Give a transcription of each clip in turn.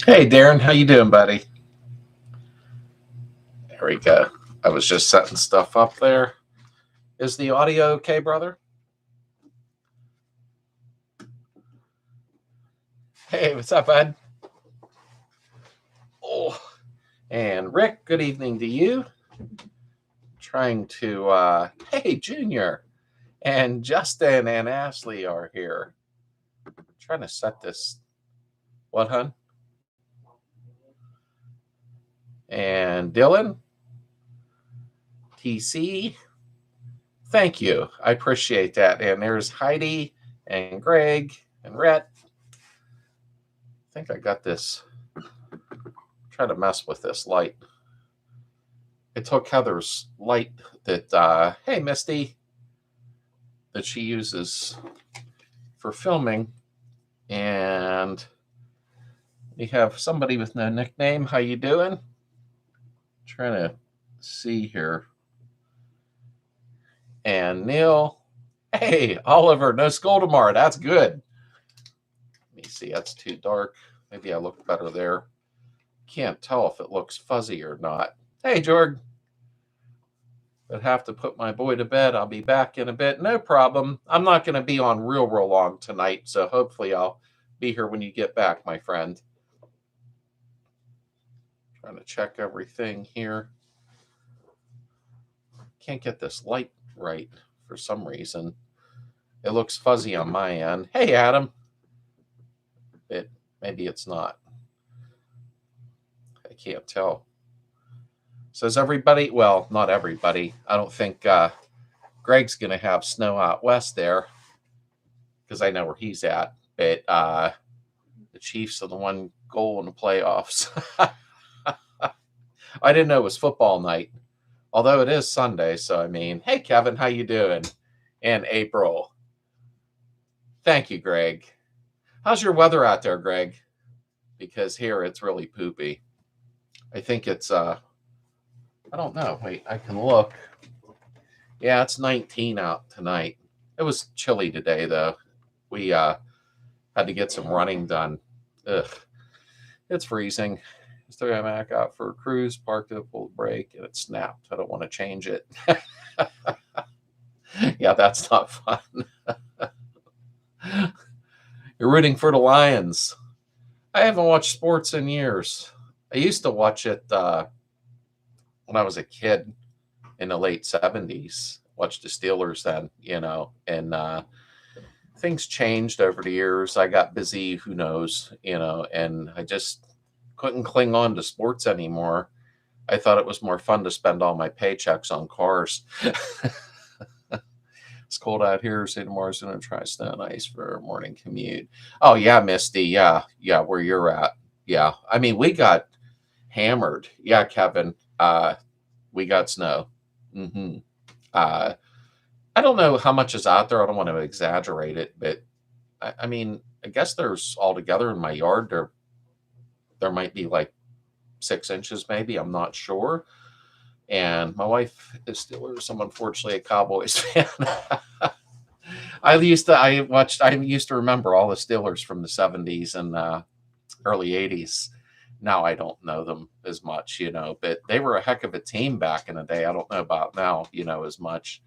Hey, Darren, how you doing, buddy? There we go. I was just setting stuff up there. Is the audio okay, brother? Hey, what's up, bud? Oh, and Rick, good evening to you. Trying to, hey, Junior, and Justin and Ashley are here. Trying to set this. What, hun? And Dylan, TC, thank you. I appreciate that. And there's Heidi and Greg and Rhett. I think I got this. Try to mess with this light. I took Heather's light that, hey, Misty, that she uses for filming. And we have somebody with no nickname. How you doing? Trying to see here. And Neil. Hey, Oliver, no school tomorrow. That's good. Let me see. That's too dark. Maybe I look better there. Can't tell if it looks fuzzy or not. Hey, Jorg. But have to put my boy to bed. I'll be back in a bit. No problem. I'm not going to be on real long tonight, so hopefully I'll be here when you get back, my friend. Trying to check everything here. Can't get this light right for some reason. It looks fuzzy on my end. Hey, Adam. Maybe it's not. I can't tell. Says everybody, well, not everybody. I don't think Greg's going to have snow out west there because I know where he's at. But the Chiefs are the one goal in the playoffs. I didn't know it was football night, although it is Sunday. So, I mean, hey, Kevin, how you doing? And April. Thank you, Greg. How's your weather out there, Greg? Because here it's really poopy. I think it's, I don't know. Wait, I can look. Yeah, it's 19 out tonight. It was chilly today, though. We had to get some running done. Ugh. It's freezing. Still got back out for a cruise, parked at full break, and it snapped. I don't want to change it. Yeah, that's not fun. You're rooting for the Lions. I haven't watched sports in years. I used to watch it when I was a kid in the late 70s. Watched the Steelers then, and things changed over the years. I got busy, who knows, and I just couldn't cling on to sports anymore. I thought it was more fun to spend all my paychecks on cars. It's cold out here. Say tomorrow's going to try snow and ice for a morning commute. Oh, yeah, Misty. Yeah, where you're at. Yeah, I mean, we got hammered. Yeah, Kevin. We got snow. Mm-hmm. I don't know how much is out there. I don't want to exaggerate it, but I mean, I guess there's altogether in my yard, there might be like 6 inches, maybe. I'm not sure. And my wife is Steelers. I'm unfortunately a Cowboys fan. I used to remember all the Steelers from the 70s and early 80s. Now I don't know them as much, but they were a heck of a team back in the day. I don't know about now, as much.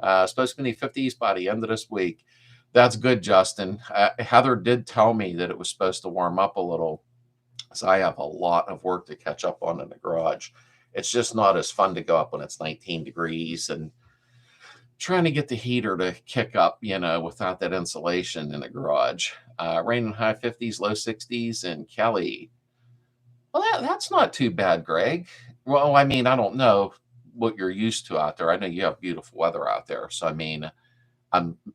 Supposed to be in the 50s by the end of this week. That's good, Justin. Heather did tell me that it was supposed to warm up a little. So I have a lot of work to catch up on in the garage. It's just not as fun to go up when it's 19 degrees and trying to get the heater to kick up, without that insulation in the garage. Rain in high 50s, low 60s in Kelly. Well, that's not too bad, Greg. Well, I mean, I don't know what you're used to out there. I know you have beautiful weather out there. So, I mean,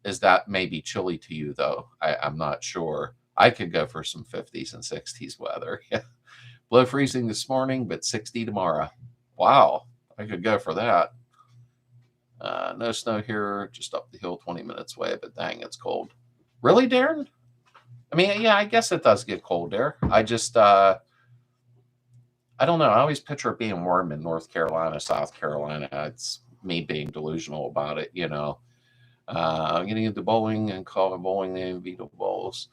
is that maybe chilly to you, though? I'm not sure. I could go for some 50s and 60s weather. Below freezing this morning, but 60 tomorrow. Wow, I could go for that. No snow here, just up the hill 20 minutes away, but dang, it's cold. Really, Darren? I mean, yeah, I guess it does get cold there. I don't know. I always picture it being warm in North Carolina, South Carolina. It's me being delusional about it, you know. I'm getting into bowling and calling bowling and Beetle bowls.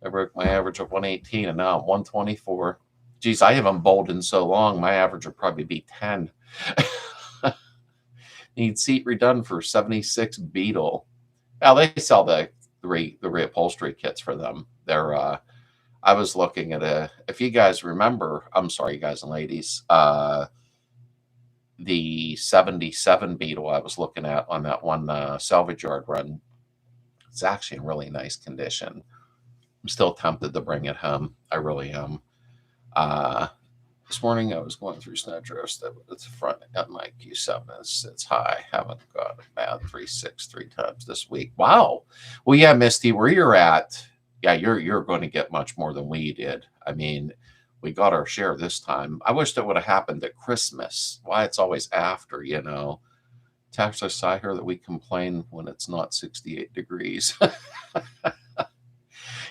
I broke my average of 118 and now I'm 124. Geez, I haven't bowled in so long. My average would probably be 10. Need seat redone for 76 Beetle. Now they sell the reupholstery kits for them. I was looking at if you guys remember, I'm sorry, you guys and ladies, the 77 Beetle I was looking at on that one salvage yard run. It's actually in really nice condition. I'm still tempted to bring it home. I really am. Uh, this morning I was going through snow drifts at the front of my Q7. It's high. Haven't got a bad 3.6 three times this week. Wow. Well, yeah, Misty, where you're at, yeah, you're going to get much more than we did. I mean, we got our share this time. I wish that would have happened at Christmas. Why it's always after, you know. Text us, I hear that we complain when it's not 68 degrees.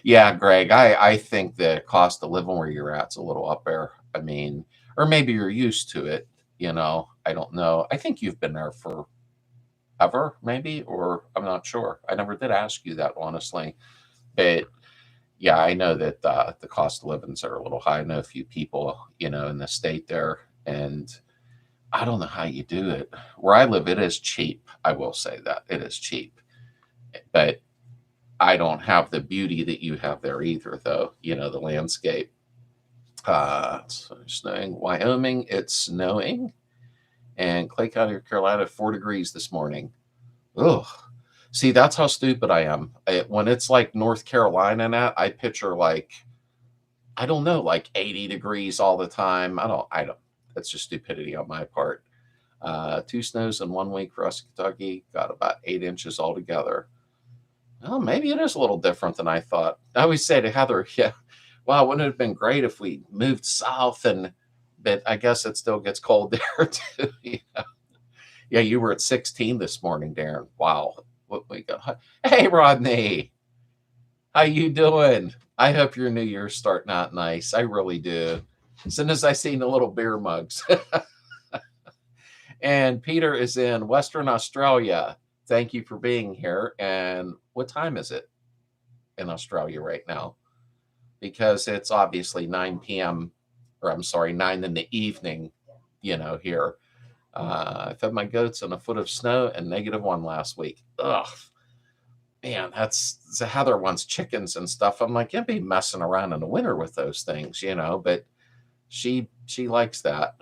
Yeah, Greg, I think the cost of living where you're at's a little up there. I mean, or maybe you're used to it, you know. I don't know. I think you've been there for ever, maybe, or I'm not sure. I never did ask you that, honestly. But yeah, I know that the cost of livings are a little high. I know a few people, you know, in the state there, and I don't know how you do it. Where I live, it is cheap. I will say that it is cheap, but I don't have the beauty that you have there either, though. You know, the landscape. It's snowing. Wyoming, it's snowing. And Clay County, North Carolina, 4 degrees this morning. Ugh. See, that's how stupid I am. When it's like North Carolina and that, I picture like, I don't know, like 80 degrees all the time. I don't, that's just stupidity on my part. 2 snows in 1 week for us in Kentucky, got about 8 inches altogether. Well, maybe it is a little different than I thought. I always say to Heather, yeah, wow, wouldn't it have been great if we moved south but I guess it still gets cold there too. You know? Yeah, you were at 16 this morning, Darren. Wow. What we got? Hey, Rodney, how you doing? I hope your New Year's starting out nice. I really do. As soon as I seen the little beer mugs. And Peter is in Western Australia. Thank you for being here. And what time is it in Australia right now? Because it's obviously 9 p.m. or I'm sorry, 9 in the evening, you know, here. I fed my goats on a foot of snow and -1 last week. Ugh, man, that's Heather wants chickens and stuff. I'm like, you'd be messing around in the winter with those things, you know, but she likes that.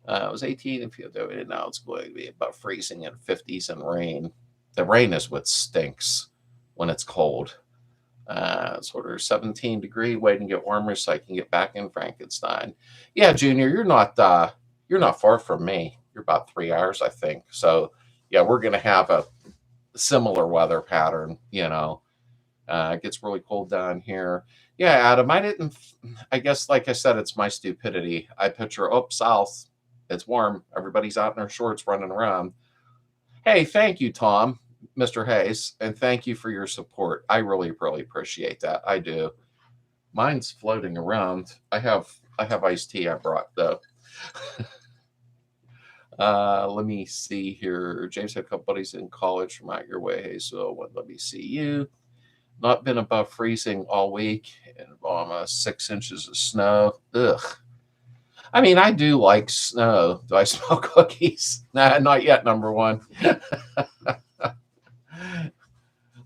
It was 18 in Philadelphia. Now it's going to be about freezing and 50s and rain. The rain is what stinks when it's cold. It's order 17 degree, waiting to get warmer so I can get back in Frankenstein. Yeah, Junior, you're not far from me. You're about 3 hours, I think. So yeah, we're gonna have a similar weather pattern, you know. It gets really cold down here. Yeah, Adam, I guess like I said, it's my stupidity. I picture up south, it's warm, everybody's out in their shorts running around. Hey, thank you, Tom. Mr. Hayes, and thank you for your support. I really, really appreciate that. I do. Mine's floating around. I have iced tea I brought though. Let me see here. James had a couple buddies in college from out your way, Hayes. So let me see you. Not been above freezing all week, and almost 6 inches of snow. Ugh. I mean, I do like snow. Do I smell cookies? Nah, not yet. Number one.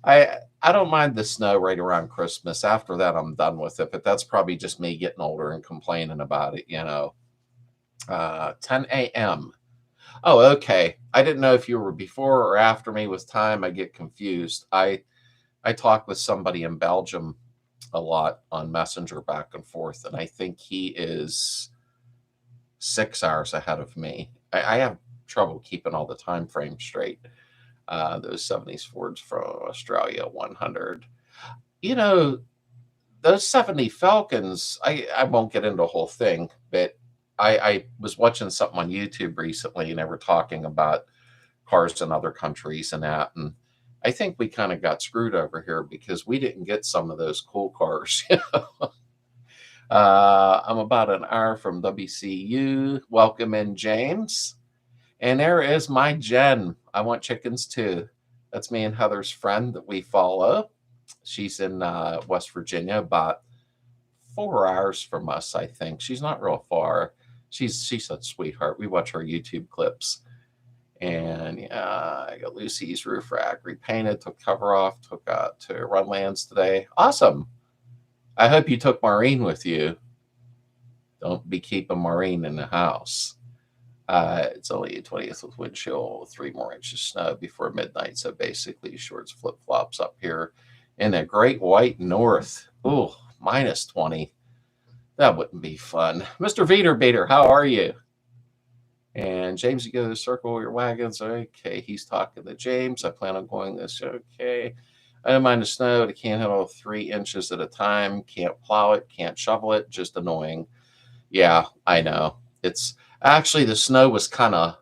I don't mind the snow right around Christmas. After that, I'm done with it. But that's probably just me getting older and complaining about it, you know. 10 a.m. Oh, okay. I didn't know if you were before or after me with time. I get confused. I talk with somebody in Belgium a lot on Messenger back and forth, and I think he is 6 hours ahead of me. I have trouble keeping all the time frames straight. Those 70s Fords from Australia 100. You know, those 70 Falcons, I won't get into the whole thing, but I was watching something on YouTube recently and they were talking about cars in other countries and that. And I think we kind of got screwed over here because we didn't get some of those cool cars. I'm about an hour from WCU. Welcome in, James. And there is my Jen. I want chickens too. That's me and Heather's friend that we follow. She's in West Virginia, about 4 hours from us, I think. She's not real far. She's a sweetheart. We watch her YouTube clips. And yeah, I got Lucy's roof rack repainted, took cover off, took out to Runlands today. Awesome. I hope you took Maureen with you. Don't be keeping Maureen in the house. It's only a 20th with wind chill, 3 more inches of snow before midnight. So basically shorts, flip-flops up here in the great white north. Ooh, minus 20. That wouldn't be fun. Mr. Beater, how are you? And James, you go to the circle your wagons. Okay, he's talking to James. I plan on going this. Okay. I don't mind the snow. It can't handle 3 inches at a time. Can't plow it. Can't shovel it. Just annoying. Yeah, I know. It's actually, the snow was kind of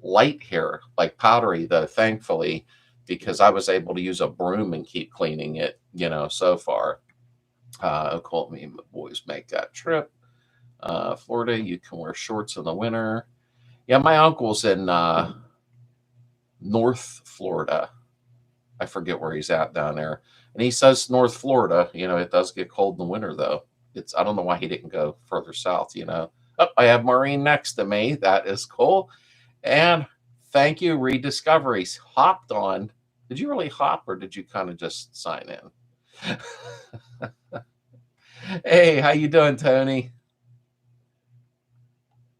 light here, like powdery, though, thankfully, because I was able to use a broom and keep cleaning it, so far. Called me, my boys make that trip. Florida, you can wear shorts in the winter. Yeah, my uncle's in North Florida. I forget where he's at down there. And he says North Florida, it does get cold in the winter, though. I don't know why he didn't go further south, Oh, I have Maureen next to me. That is cool. And thank you, Rediscoveries. Hopped on. Did you really hop, or did you kind of just sign in? Hey, how you doing, Tony?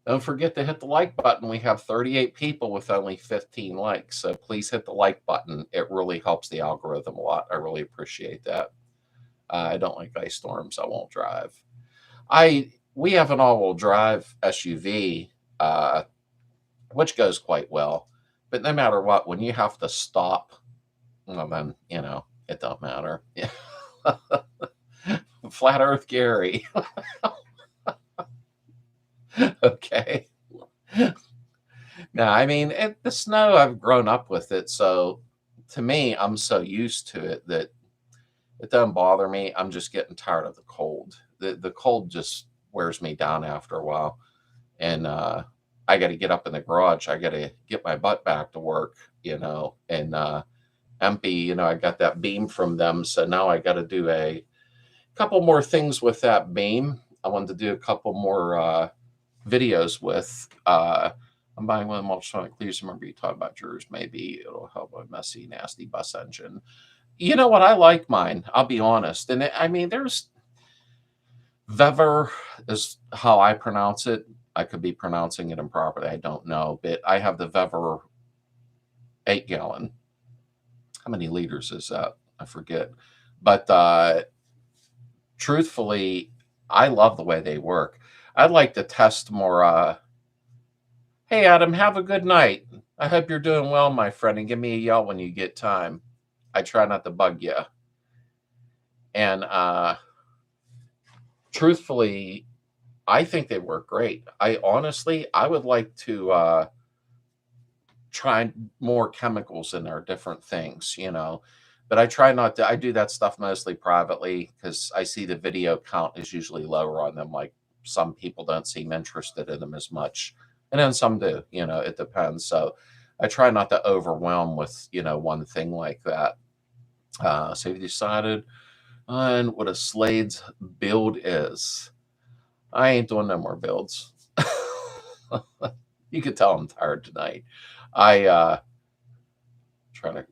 Don't forget to hit the like button. We have 38 people with only 15 likes, so please hit the like button. It really helps the algorithm a lot. I really appreciate that. I don't like ice storms. I won't drive. We have an all-wheel drive SUV, which goes quite well. But no matter what, when you have to stop, well, then, it don't matter. Flat Earth Gary. Okay. No, I mean, the snow, I've grown up with it. So to me, I'm so used to it that it doesn't bother me. I'm just getting tired of the cold. The cold just wears me down after a while. And I got to get up in the garage. I got to get my butt back to work, and empty, I got that beam from them. So now I got to do a couple more things with that beam. I wanted to do a couple more videos with. I'm buying one of the ultrasonic clears. Remember you talked about yours. Maybe it'll help a messy, nasty bus engine. You know what? I like mine. I'll be honest. And there's Vever is how I pronounce it. I could be pronouncing it improperly. I don't know. But I have the Vever 8-gallon. How many liters is that? I forget. But truthfully, I love the way they work. I'd like to test more. Hey, Adam, have a good night. I hope you're doing well, my friend, and give me a yell when you get time. I try not to bug you. And truthfully, I think they work great. I would like to try more chemicals in there, different things, But I try not to. I do that stuff mostly privately because I see the video count is usually lower on them. Like some people don't seem interested in them as much. And then some do, it depends. So I try not to overwhelm with, one thing like that. So you decided on what a Slades build is. I ain't doing no more builds. You could tell I'm tired tonight. I'm trying to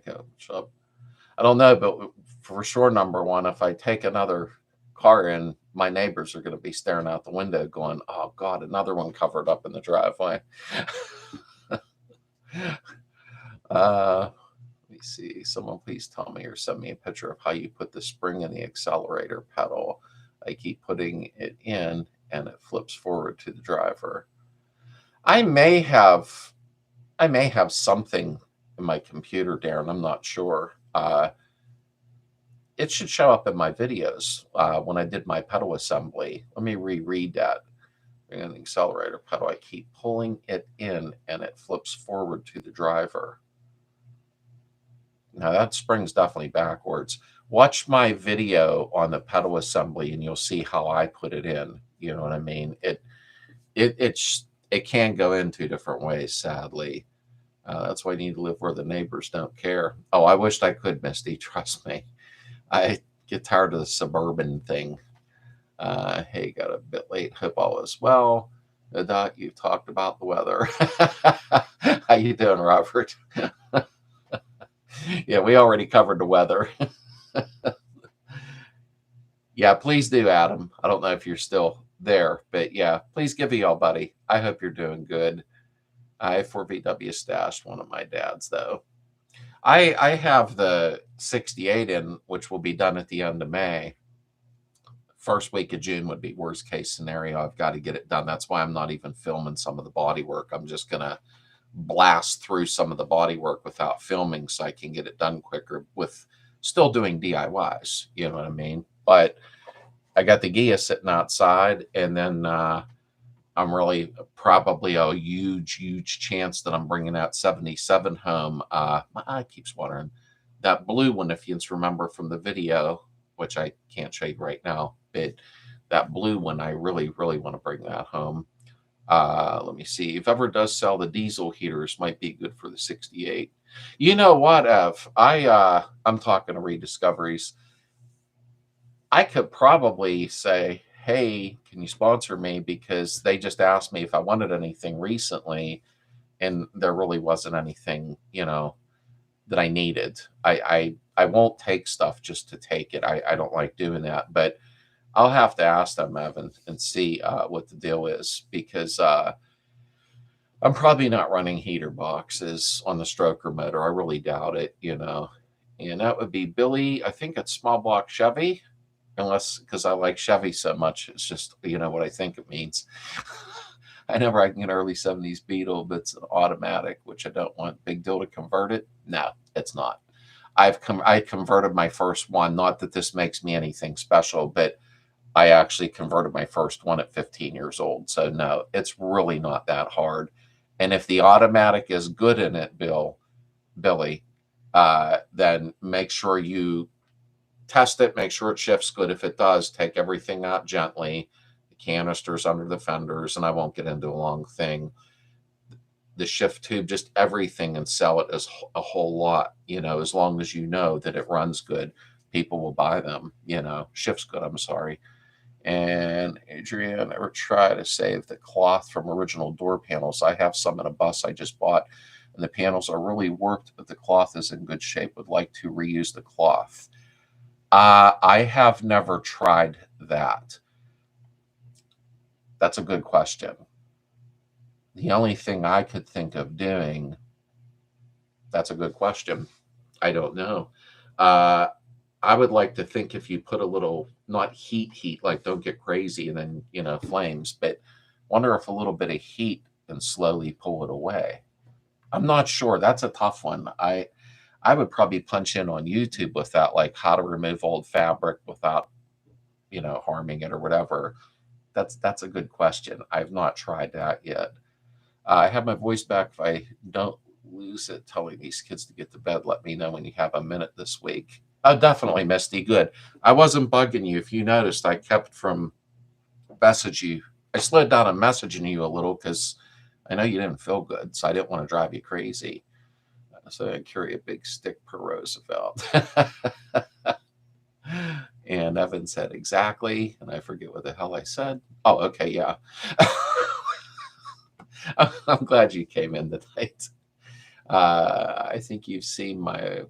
catch up. I don't know, but for sure, number one, if I take another car in, my neighbors are going to be staring out the window going, oh God, another one covered up in the driveway. Let me see. Someone please tell me or send me a picture of how you put the spring in the accelerator pedal. I keep putting it in and it flips forward to the driver. I may have something in my computer, Darren. I'm not sure. It should show up in my videos when I did my pedal assembly. Let me reread that. And the accelerator pedal, I keep pulling it in and it flips forward to the driver. Now that spring's definitely backwards. Watch my video on the pedal assembly and you'll see how I put it in. You know what I mean? It can go in two different ways, sadly. That's why you need to live where the neighbors don't care. Oh, I wished I could, Misty. Trust me. I get tired of the suburban thing. Hey, got a bit late. Hope all is well. Doc, you talked about the weather. How you doing, Robert? Yeah, we already covered the weather. Yeah, please do, Adam. I don't know if you're still there, but yeah, please give me all, buddy. I hope you're doing good. I 4VW stashed one of my dad's though. I have the 68 in, which will be done at the end of May. First week of June would be worst case scenario. I've got to get it done. That's why I'm not even filming some of the body work. I'm just gonna blast through some of the body work without filming so I can get it done quicker with still doing DIYs. You know what I mean? But I got the Gia sitting outside, and then I'm really probably a huge chance that I'm bringing that 77 home. My eye keeps watering. That blue one, if you remember from the video, which I can't show you right now, but that blue one, I really want to bring that home. Let me see. If ever does sell the diesel heaters, might be good for the 68. You know what, Ev? I'm talking to Rediscoveries. I could probably say, hey, can you sponsor me? Because they just asked me if I wanted anything recently, and there really wasn't anything, you know, that I needed. I won't take stuff just to take it. I don't like doing that, but I'll have to ask them, Evan, and see what the deal is, because I'm probably not running heater boxes on the stroker motor. I really doubt it, you know. And that would be Billy. I think it's small block Chevy, unless because I like Chevy so much. It's just, you know, what I think it means. I never I can get early 70s Beetle, but it's an automatic, which I don't want. Big deal to convert it? No, it's not. I converted my first one. Not that this makes me anything special, but I actually converted my first one at 15 years old. So no, it's really not that hard. And if the automatic is good in it, Billy, then make sure you test it, make sure it shifts good. If it does, take everything out gently. The canisters under the fenders, and I won't get into a long thing. The shift tube, just everything, and sell it as a whole lot, you know, as long as you know that it runs good. People will buy them, you know, shifts good, I'm sorry. And Adrian, ever try to save the cloth from original door panels? I have some in a bus I just bought, and the panels are really warped, but the cloth is in good shape. Would like to reuse the cloth. I have never tried that. That's a good question. The only thing I could think of doing, that's a good question. I don't know. I would like to think if you put a little, not heat, like don't get crazy and then, you know, flames, but wonder if a little bit of heat and slowly pull it away. I'm not sure. That's a tough one. I would probably punch in on YouTube with that, like how to remove old fabric without, you know, harming it or whatever. That's a good question. I've not tried that yet. I have my voice back. If I don't lose it telling these kids to get to bed, let me know when you have a minute this week. Oh, definitely, Misty. Good. I wasn't bugging you. If you noticed, I kept from message you. I slowed down on messaging you a little because I know you didn't feel good, so I didn't want to drive you crazy. So I carry a big stick per Roosevelt. And Evan said exactly, and I forget what the hell I said. Oh, okay, yeah. I'm glad you came in tonight. I think you've seen my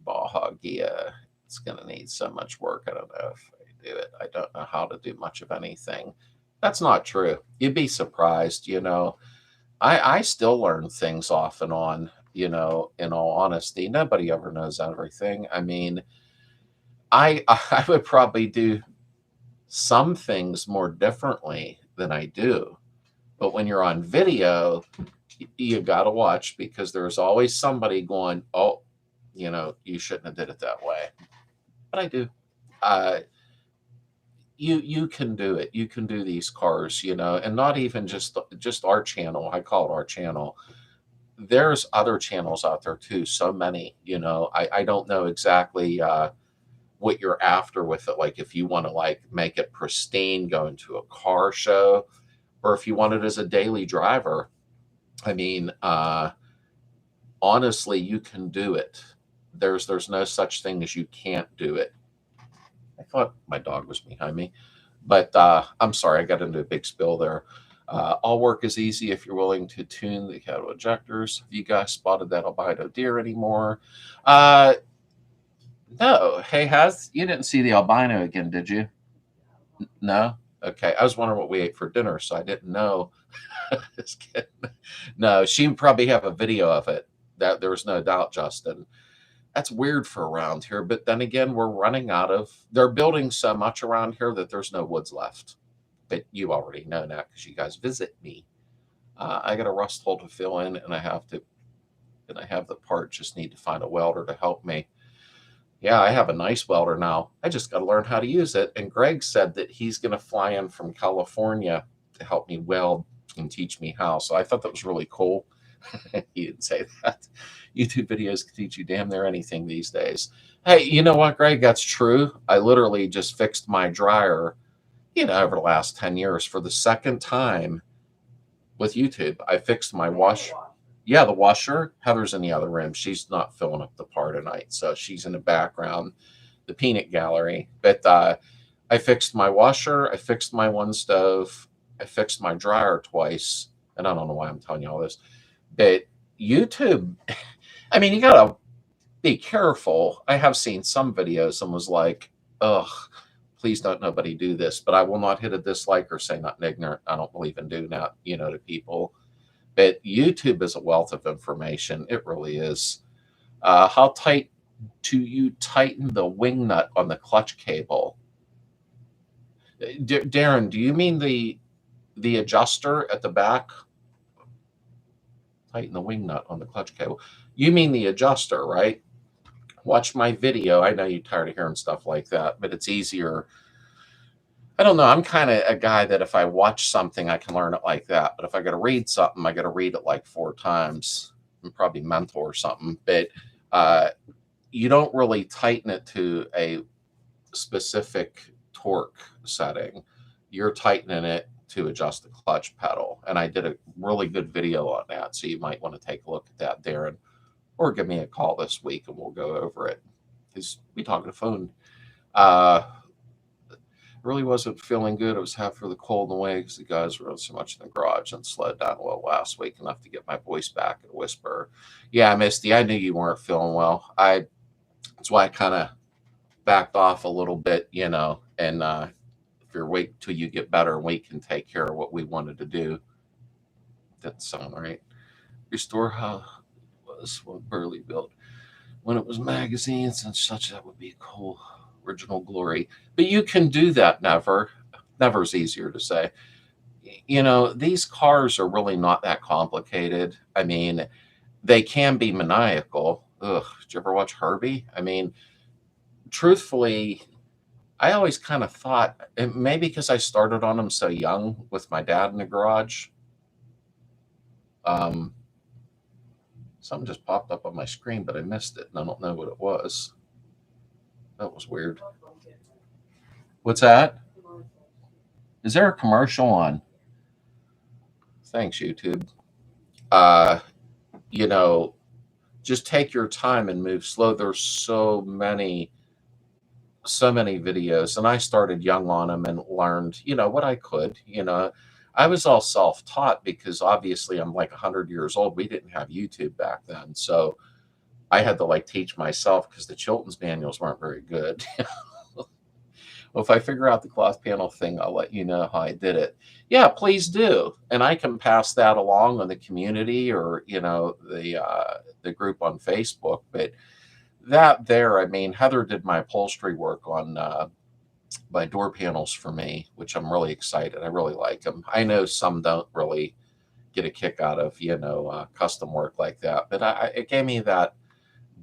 Baja Gia. It's going to need so much work. I don't know if I do it. I don't know how to do much of anything. That's not true. You'd be surprised, you know. I still learn things off and on, you know, in all honesty. Nobody ever knows everything. I mean, I would probably do some things more differently than I do. But when you're on video, you got to watch because there's always somebody going, oh, you know, you shouldn't have did it that way. But I do. you can do it. You can do these cars, and not even just our channel. I call it our channel. There's other channels out there too. So many, I don't know exactly what you're after with it. Like if you want to like make it pristine, go into a car show, or if you want it as a daily driver. I mean, honestly, you can do it. There's no such thing as you can't do it. I thought my dog was behind me, but I'm sorry, I got into a big spill there. All work is easy if you're willing to tune the cattle ejectors. Have you guys spotted that albino deer anymore? Uh, no. Hey, you didn't see the albino again, did you? No? Okay. I was wondering what we ate for dinner, so I didn't know. Just kidding. No, she probably have a video of it. That there was no doubt, Justin. That's weird for around here. But then again, we're running out of. They're building so much around here that there's no woods left. But you already know that because you guys visit me. I got a rust hole to fill in, and I have the part. Just need to find a welder to help me. Yeah, I have a nice welder now. I just got to learn how to use it. And Greg said that he's going to fly in from California to help me weld and teach me how. So I thought that was really cool. He didn't say that. YouTube videos can teach you damn near anything these days. Hey, you know what, Greg? That's true. I literally just fixed my dryer, over the last 10 years for the second time with YouTube. I fixed my wash. Yeah, the washer. Heather's in the other room. She's not filling up the part tonight, so she's in the background, the peanut gallery. But I fixed my washer. I fixed my one stove. I fixed my dryer twice. And I don't know why I'm telling you all this. But YouTube, I mean, you got to be careful. I have seen some videos and was like, ugh, please don't nobody do this. But I will not hit a dislike or say nothing ignorant. I don't believe in doing that, to people. But YouTube is a wealth of information. It really is. How tight do you tighten the wing nut on the clutch cable? Darren, do you mean the adjuster at the back? Tighten the wing nut on the clutch cable. You mean the adjuster, right? Watch my video. I know you're tired of hearing stuff like that, but it's easier. I don't know. I'm kind of a guy that if I watch something, I can learn it like that. But if I got to read something, I got to read it like 4 times. I'm probably mental or something. But you don't really tighten it to a specific torque setting. You're tightening it to adjust the clutch pedal. And I did a really good video on that. So you might want to take a look at that, Darren. Or give me a call this week and we'll go over it. Because we talk on the phone. Really wasn't feeling good. I was half for the cold and away because the guys were so much in the garage and slowed down a little last week enough to get my voice back and whisper. Yeah, Misty, I knew you weren't feeling well. That's why I kind of backed off a little bit, and if you're wait till you get better, we can take care of what we wanted to do. That sound right. Restore how it was what Burley built when it was magazines and such. That would be cool. Original glory. But you can do that never. Never's easier to say. These cars are really not that complicated. I mean, they can be maniacal. Ugh, did you ever watch Herbie? I mean, truthfully, I always kind of thought, and maybe because I started on them so young with my dad in the garage. Something just popped up on my screen, but I missed it, and I don't know what it was. That was weird. What's that? Is there a commercial on? Thanks, YouTube. Just take your time and move slow. There's so many videos, and I started young on them and learned, what I could. I was all self-taught because obviously I'm like 100 years old. We didn't have YouTube back then, so I had to teach myself because the Chilton's manuals weren't very good. Well, if I figure out the cloth panel thing, I'll let you know how I did it. Yeah, please do. And I can pass that along on the community or, the group on Facebook. But I mean, Heather did my upholstery work on my door panels for me, which I'm really excited. I really like them. I know some don't really get a kick out of, custom work like that. But it gave me that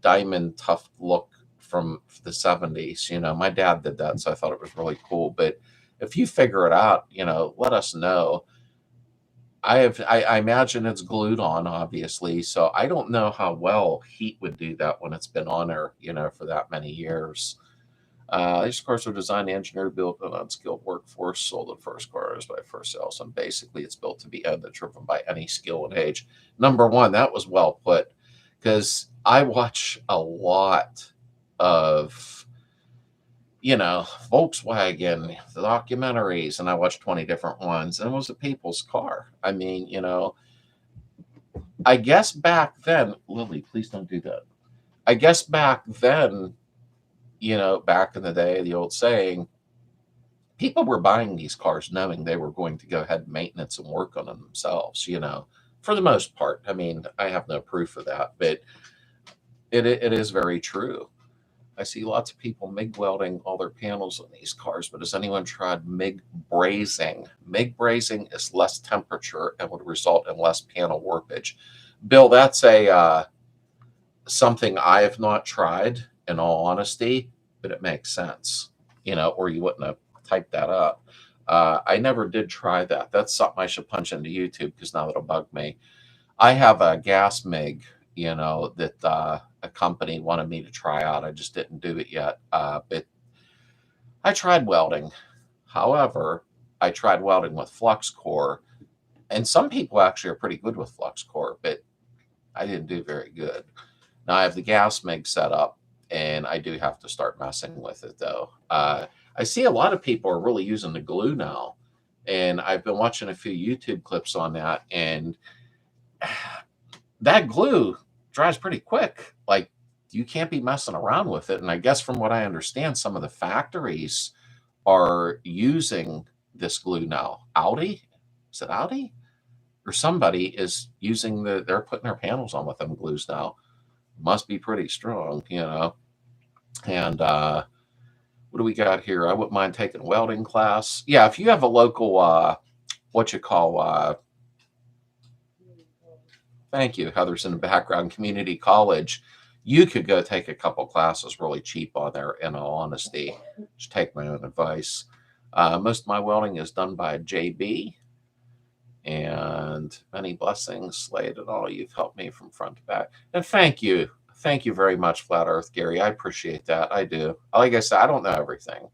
diamond tough look from the 70s. My dad did that, so I thought it was really cool. But If you figure it out, let us know. I imagine it's glued on, obviously, so I don't know how well heat would do that when it's been on there, for that many years. These cars are designed and engineered, built an unskilled workforce, sold at first cars by first sales, and basically it's built to be owned and driven by any skill and age. Number one, that was well put, because I watch a lot of, Volkswagen, the documentaries, and I watched 20 different ones, and it was a people's car. I mean, I guess back then, Lily, please don't do that. I guess back then, back in the day, the old saying, people were buying these cars knowing they were going to go ahead and maintenance and work on them themselves, for the most part. I mean, I have no proof of that, but it is very true. I see lots of people MIG welding all their panels on these cars, but has anyone tried MIG brazing? MIG brazing is less temperature and would result in less panel warpage. Bill, that's a something I have not tried, in all honesty, but it makes sense, or you wouldn't have typed that up. I never did try that. That's something I should punch into YouTube, because now that'll bug me. I have a gas MIG, that a company wanted me to try out. I just didn't do it yet. But I tried welding. However, I tried welding with flux core, and some people actually are pretty good with flux core, but I didn't do very good. Now I have the gas MIG set up, and I do have to start messing with it, though. I see a lot of people are really using the glue now, and I've been watching a few YouTube clips on that, and that glue dries pretty quick. Like, you can't be messing around with it. And I guess from what I understand, some of the factories are using this glue now. Audi? Is it Audi? Or somebody is using they're putting their panels on with them glues now. Must be pretty strong, And what do we got here? I wouldn't mind taking a welding class. Yeah, if you have a local, thank you, Heather's in the background, community college, you could go take a couple classes really cheap on there, in all honesty. Just take my own advice. Most of my welding is done by JB, and many blessings, Slade, and all. You've helped me from front to back. And thank you. Thank you very much, Flat Earth Gary. I appreciate that. I do. Like I said, I don't know everything.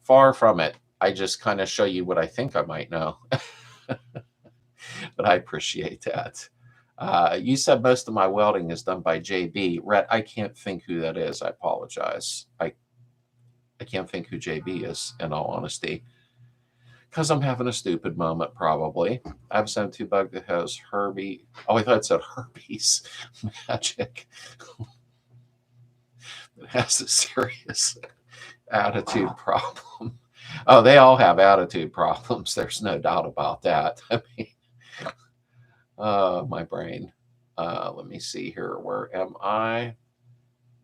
Far from it. I just kind of show you what I think I might know. But I appreciate that. You said most of my welding is done by JB. Rhett, I can't think who that is. I apologize. I can't think who JB is, in all honesty, because I'm having a stupid moment, probably. I have a 72 bug that has Herbie. Oh, I thought it said herpes magic. It has a serious attitude problem. Oh, they all have attitude problems. There's no doubt about that. I mean, my brain. Let me see here. Where am I?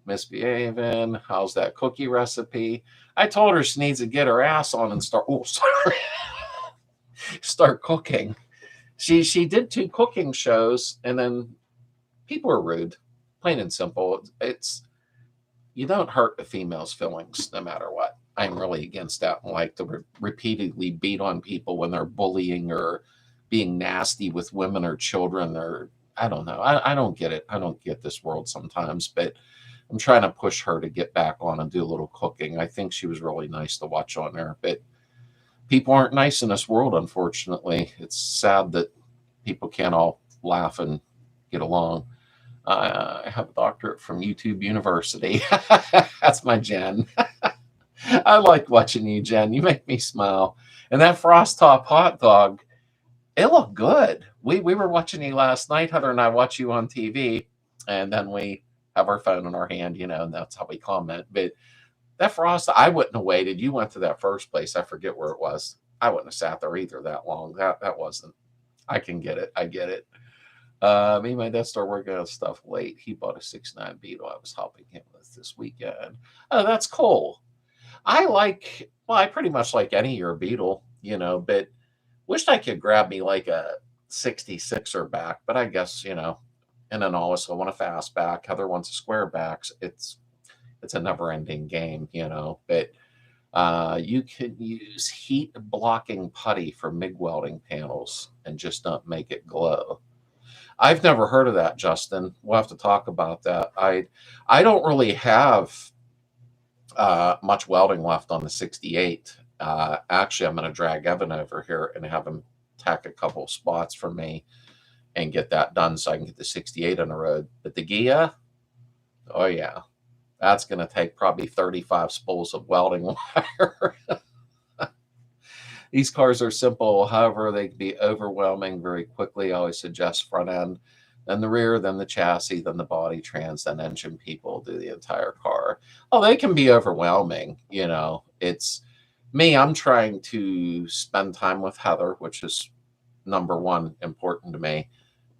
Misbehaving. How's that cookie recipe? I told her she needs to get her ass on and start. Oh, sorry. Start cooking. She did 2 cooking shows, and then people are rude. Plain and simple. It's you don't hurt a female's feelings no matter what. I'm really against that. I like to repeatedly beat on people when they're bullying or being nasty with women or children, or I don't know. I don't get it. I don't get this world sometimes, but I'm trying to push her to get back on and do a little cooking. I think she was really nice to watch on there, but people aren't nice in this world, unfortunately. It's sad that people can't all laugh and get along. I have a doctorate from YouTube University. That's my Jen. I like watching you, Jen. You make me smile. And that frost top hot dog, it looked good. We were watching you last night. Heather and I watch you on TV, and then we have our phone in our hand, and that's how we comment. But that frost, I wouldn't have waited. You went to that first place. I forget where it was. I wouldn't have sat there either that long. That wasn't. I can get it. I get it. Me and my dad started working on stuff late. He bought a 6.9 Beetle. I was helping him with this weekend. Oh, that's cool. I pretty much like any year Beetle, but wished I could grab me like a 66er back, but I guess, and then also want a fast back. Heather wants a square back. It's a never ending game, but You can use heat blocking putty for MIG welding panels and just not make it glow. I've never heard of that, Justin. We'll have to talk about that. I don't really have much welding left on the 68. Actually, I'm going to drag Evan over here and have him tack a couple spots for me and get that done so I can get the 68 on the road. But the Gia, oh yeah, that's going to take probably 35 spools of welding wire. These cars are simple, however, they can be overwhelming very quickly. I always suggest front end, then the rear, then the chassis, then the body, trans, then engine. People do the entire car. Oh, they can be overwhelming. You know, it's me. I'm trying to spend time with Heather, which is number one important to me.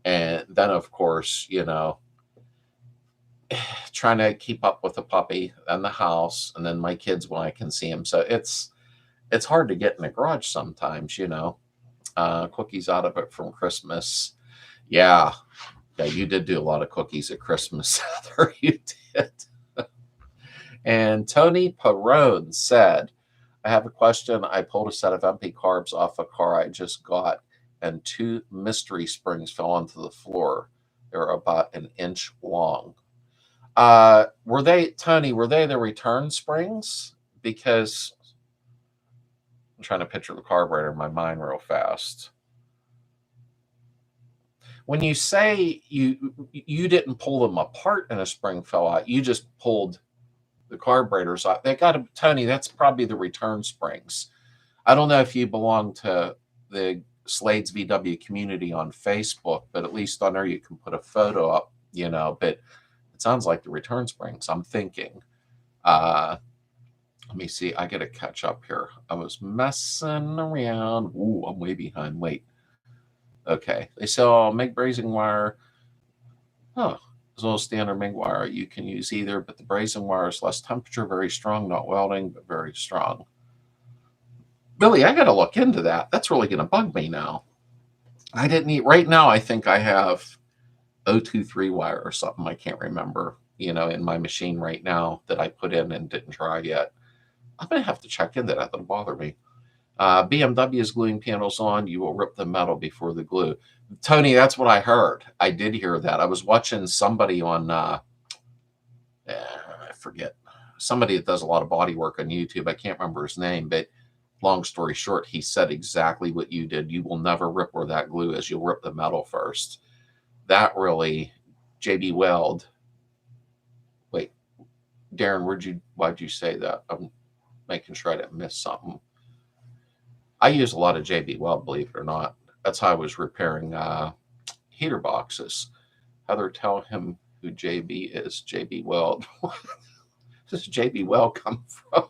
And then, of course, you know, trying to keep up with the puppy and the house, and then my kids when I can see them. So it's hard to get in the garage sometimes, you know. Cookies out of it from Christmas. Yeah, you did do a lot of cookies at Christmas. Heather, you did. And Tony Perone said, I have a question. I pulled a set of empty carbs off a car I just got, and 2 mystery springs fell onto the floor. They were about an inch long. Were they, Tony, were they the return springs? Because I'm trying to picture the carburetor in my mind real fast. When you say you didn't pull them apart and a spring fell out, you just pulled the carburetors out. They got to, Tony, that's probably the return springs. I don't know if you belong to the Slades VW community on Facebook, but at least on there you can put a photo up, you know, but it sounds like the return springs. I'm thinking. Let me see. I got to catch up here. I was messing around. Ooh, I'm way behind. Wait. Okay. They sell MIG brazing wire. Huh. As well as standard MIG wire. You can use either, but the brazing wire is less temperature, very strong, not welding, but very strong. Billy, I got to look into that. That's really going to bug me now. I didn't eat. Right now, I think I have 023 wire or something. I can't remember, you know, in my machine right now that I put in and didn't try yet. I'm going to have to check into that. That'll bother me. BMW is gluing panels on. You will rip the metal before the glue. Tony, that's what I heard. I did hear that. I was watching somebody on, I forget, somebody that does a lot of body work on YouTube. I can't remember his name, but long story short, he said exactly what you did. You will never rip where that glue is. You'll rip the metal first. That really, JB Weld. Wait, Darren, why'd you say that? I'm making sure I didn't miss something. I use a lot of JB Weld, believe it or not. That's how I was repairing heater boxes. Heather, tell him who JB is. JB Weld. Where does JB Weld come from?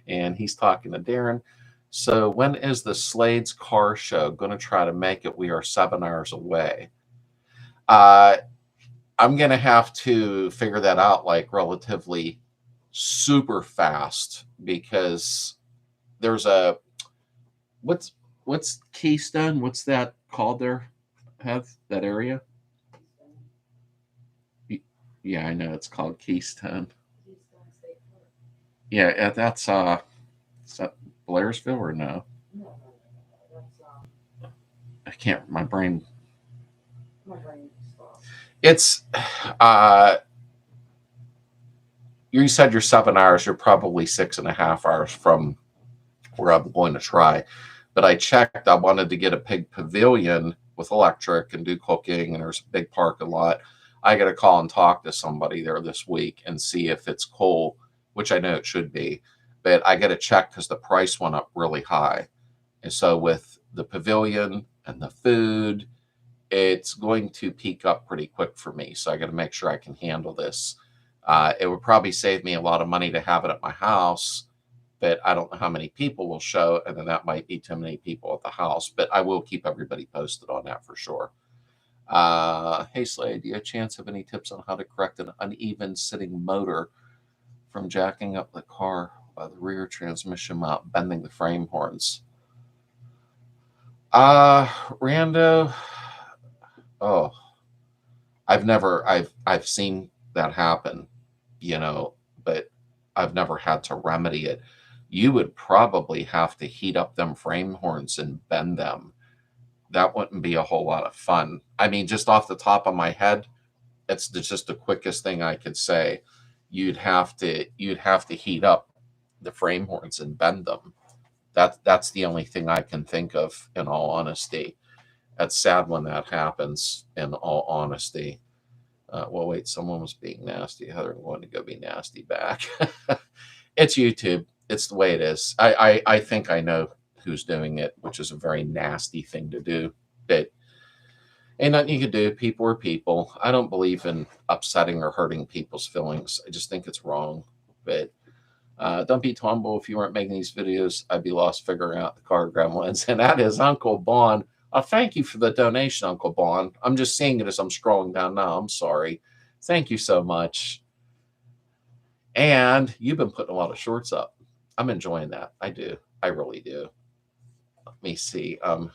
And he's talking to Darren. So when is the Slades car show? Going to try to make it. We are 7 hours away. I'm going to have to figure that out like relatively super fast, because there's a what's Keystone? What's that called there? Have that area? Yeah, I know it's called Keystone. Yeah, that's is that Blairsville or no? I can't. My brain. It's you said you're 7 hours. You're probably 6.5 hours from where I'm going to try. But I checked. I wanted to get a big pavilion with electric and do cooking, and there's a big parking lot. I got to call and talk to somebody there this week and see if it's cool, which I know it should be. But I got to check because the price went up really high. And so with the pavilion and the food, it's going to peak up pretty quick for me. So I got to make sure I can handle this. It would probably save me a lot of money to have it at my house, but I don't know how many people will show, and then that might be too many people at the house. But I will keep everybody posted on that for sure. Hey, Slade, do you have a chance of any tips on how to correct an uneven sitting motor from jacking up the car by the rear transmission mount, bending the frame horns? Rando, oh, I've seen that happen, you know, but I've never had to remedy it. you would probably have to heat up them frame horns and bend them. That wouldn't be a whole lot of fun. I mean, just off the top of my head, it's just the quickest thing I could say. You'd have to heat up the frame horns and bend them. That's the only thing I can think of, in all honesty. That's sad when that happens, in all honesty. Well, wait, someone was being nasty. Heather, I'm going to go be nasty back. It's YouTube. It's the way it is. I think I know who's doing it, which is a very nasty thing to do. But ain't nothing you can do. People are people. I don't believe in upsetting or hurting people's feelings. I just think it's wrong. But don't be humble. If you weren't making these videos, I'd be lost figuring out the car gremlins. And that is Uncle Bon. Thank you for the donation, Uncle Bon. I'm just seeing it as I'm scrolling down now. I'm sorry. Thank you so much. And you've been putting a lot of shorts up. I'm enjoying that. I do. I really do. Let me see. Got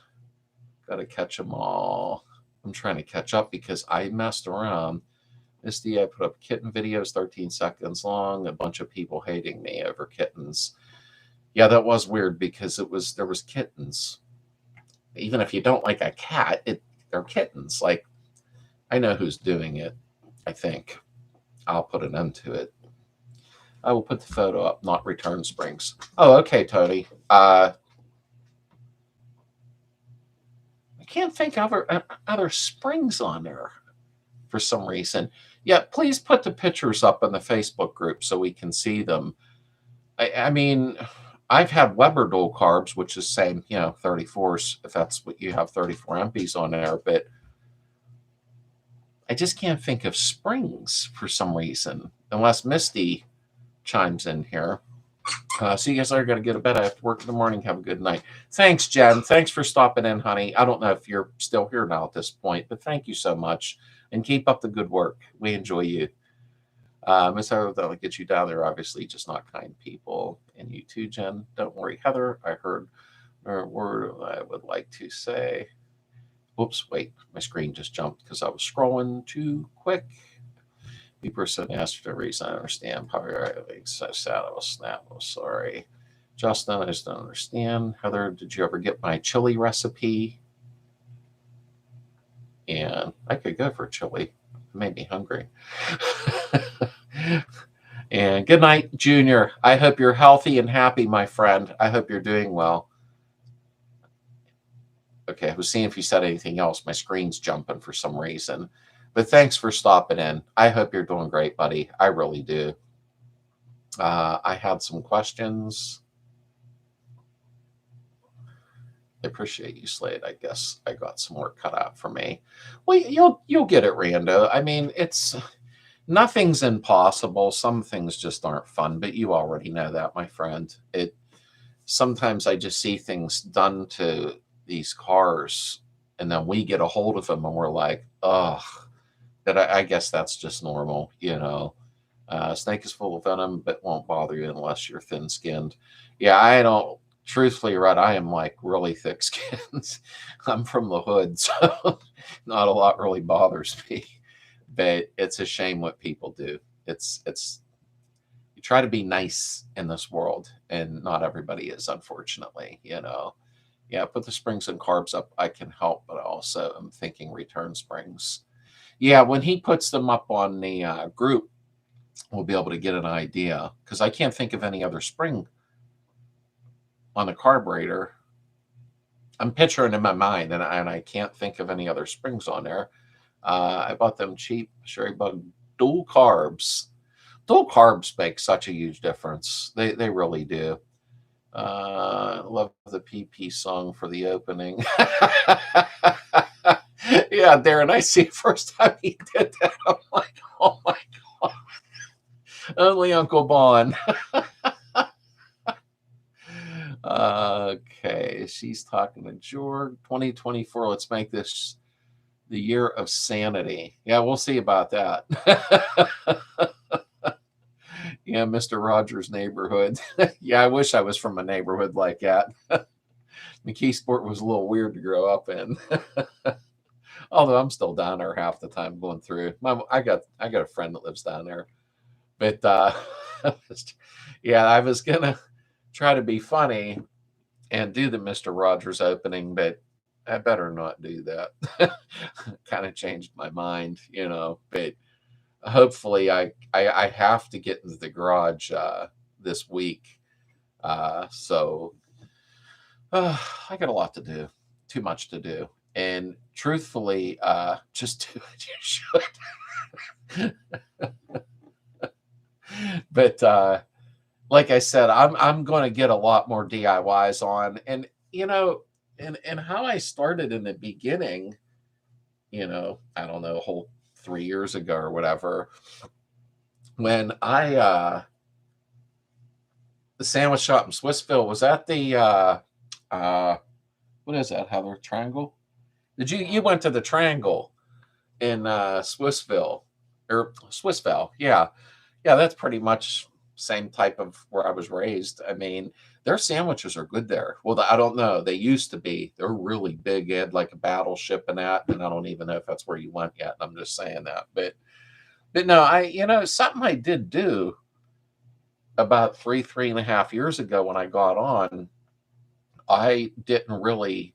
to catch them all. I'm trying to catch up because I messed around. Misty, I put up kitten videos 13 seconds long. A bunch of people hating me over kittens. Yeah, that was weird because there was kittens. Even if you don't like a cat, they're kittens. Like, I know who's doing it. I think I'll put an end to it. I will put the photo up, not return springs. Oh, okay, Tony. I can't think of other springs on there for some reason. Yeah, please put the pictures up in the Facebook group so we can see them. I mean, I've had Weber dual carbs, which is same, 34s, if that's what you have, 34 MPs on there, but I just can't think of springs for some reason, unless Misty chimes in here. So you guys are going to get to bed. I have to work in the morning. Have a good night. Thanks, Jen. Thanks for stopping in, honey. I don't know if you're still here now at this point, but thank you so much. And keep up the good work. We enjoy you. Miss Heather, that'll get you down there, obviously, just not kind people. And you too, Jen. Don't worry, Heather. I heard a word I would like to say. Whoops, wait. My screen just jumped because I was scrolling too quick. The person asked for the reason. I understand. Probably right. So sad. I was snap. I'm sorry. Justin, I just don't understand. Heather, did you ever get my chili recipe? And I could go for chili. It made me hungry. And good night, Junior. I hope you're healthy and happy, my friend. I hope you're doing well. Okay, I was seeing if you said anything else. My screen's jumping for some reason. But thanks for stopping in. I hope you're doing great, buddy. I really do. I had some questions. I appreciate you, Slade. I guess I got some work cut out for me. Well, you'll get it, Rando. I mean, nothing's impossible. Some things just aren't fun, but you already know that, my friend. Sometimes I just see things done to these cars, and then we get a hold of them, and we're like, ugh. But I guess that's just normal, Snake is full of venom, but won't bother you unless you're thin-skinned. Yeah, I don't. Truthfully, Red, I am like really thick-skinned. I'm from the hood, so not a lot really bothers me. But it's a shame what people do. It's you try to be nice in this world, and not everybody is, unfortunately. Yeah, put the springs and carbs up. I can help, but also I'm thinking return springs. Yeah, when he puts them up on the group, we'll be able to get an idea, because I can't think of any other spring on the carburetor. I'm picturing in my mind, and I can't think of any other springs on there. I bought them cheap. Sherry Bug dual carbs. Dual carbs make such a huge difference. They really do. Love the PP song for the opening. Yeah, Darren, I see it first time he did that. I'm like, oh my God. Only Uncle Bon. Okay, she's talking to George. 2024, let's make this the year of sanity. Yeah, we'll see about that. Yeah, Mr. Rogers' neighborhood. Yeah, I wish I was from a neighborhood like that. McKeesport was a little weird to grow up in. Although I'm still down there half the time going through. I got a friend that lives down there. But yeah, I was gonna try to be funny and do the Mr. Rogers opening, but I better not do that. Kind of changed my mind, but hopefully I have to get into the garage this week. So I got a lot to do, too much to do. And truthfully, just do what you should. But like I said, I'm going to get a lot more DIYs on, and and how I started in the beginning, I don't know, a whole 3 years ago or whatever, when the sandwich shop in Swissville was at the what is that, Heather? Triangle? You went to the Triangle in Swissville or Swissville? Yeah, yeah, that's pretty much same type of where I was raised. I mean, their sandwiches are good there. Well, I don't know. They used to be. They're really big. They had like a battleship and that, and I don't even know if that's where you went yet. I'm just saying that, but no, something I did do about 3.5 years ago when I got on. I didn't really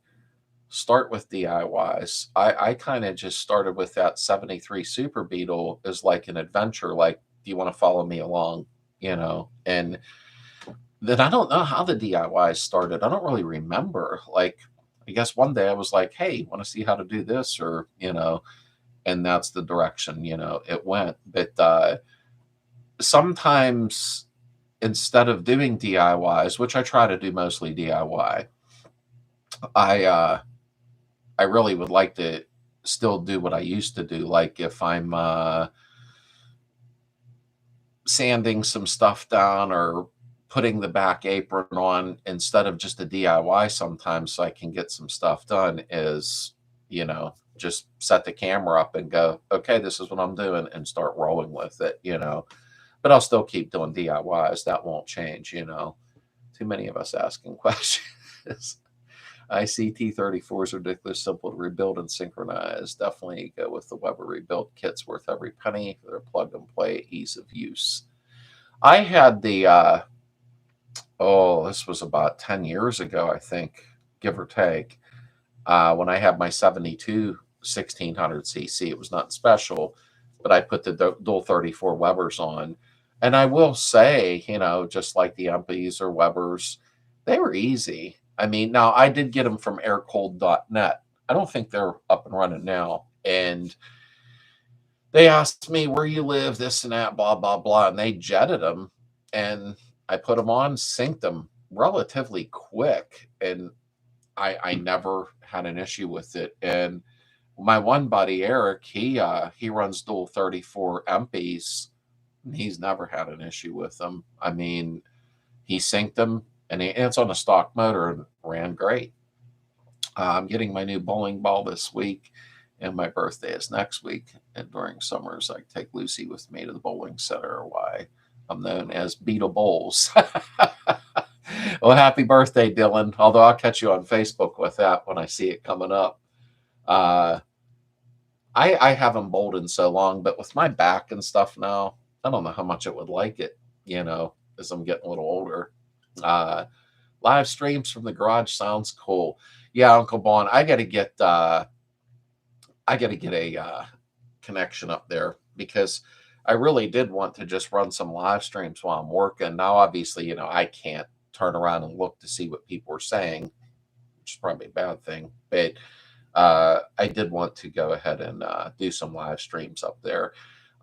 start with DIYs. I kind of just started with that 73 Super Beetle as like an adventure. Like, do you want to follow me along? And then I don't know how the DIYs started. I don't really remember. Like, I guess one day I was like, hey, want to see how to do this? Or, and that's the direction, it went. But sometimes instead of doing DIYs, which I try to do mostly DIY, I really would like to still do what I used to do. Like if I'm sanding some stuff down or putting the back apron on, instead of just a DIY sometimes so I can get some stuff done, is, just set the camera up and go, okay, this is what I'm doing, and start rolling with it, But I'll still keep doing DIYs. That won't change, Too many of us asking questions. ICT-34 is ridiculous, simple to rebuild and synchronize. Definitely go with the Weber rebuild kits, worth every penny. They're plug and play, ease of use. I had the, this was about 10 years ago, I think, give or take, when I had my 72 1600cc. It was not special, but I put the dual 34 Webers on. And I will say, just like the Empys or Webers, they were easy. I mean, now I did get them from aircold.net. I don't think they're up and running now. And they asked me where you live, this and that, blah, blah, blah. And they jetted them. And I put them on, synced them relatively quick. And I never had an issue with it. And my one buddy, Eric, he runs dual 34 Empys. He's never had an issue with them. I mean, he synced them, and it's on a stock motor and ran great. I'm getting my new bowling ball this week, and my birthday is next week. And during summers, I take Lucy with me to the bowling center, why I'm known as Beetle Bowls. Well, happy birthday, Dylan. Although I'll catch you on Facebook with that when I see it coming up. I haven't bowled in so long, but with my back and stuff now, I don't know how much it would like it, as I'm getting a little older. Live streams from the garage sounds cool. Yeah, Uncle Bon, I got to get a connection up there, because I really did want to just run some live streams while I'm working. Now, obviously, I can't turn around and look to see what people are saying, which is probably a bad thing. But I did want to go ahead and do some live streams up there.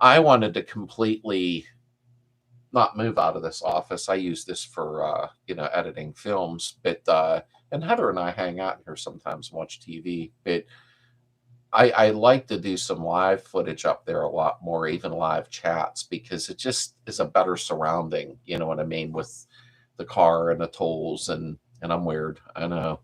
I wanted to completely not move out of this office. I use this for, editing films, but, and Heather and I hang out here sometimes and watch TV, but I like to do some live footage up there a lot more, even live chats, because it just is a better surrounding, you know what I mean, with the car and the tools, and I'm weird, I know.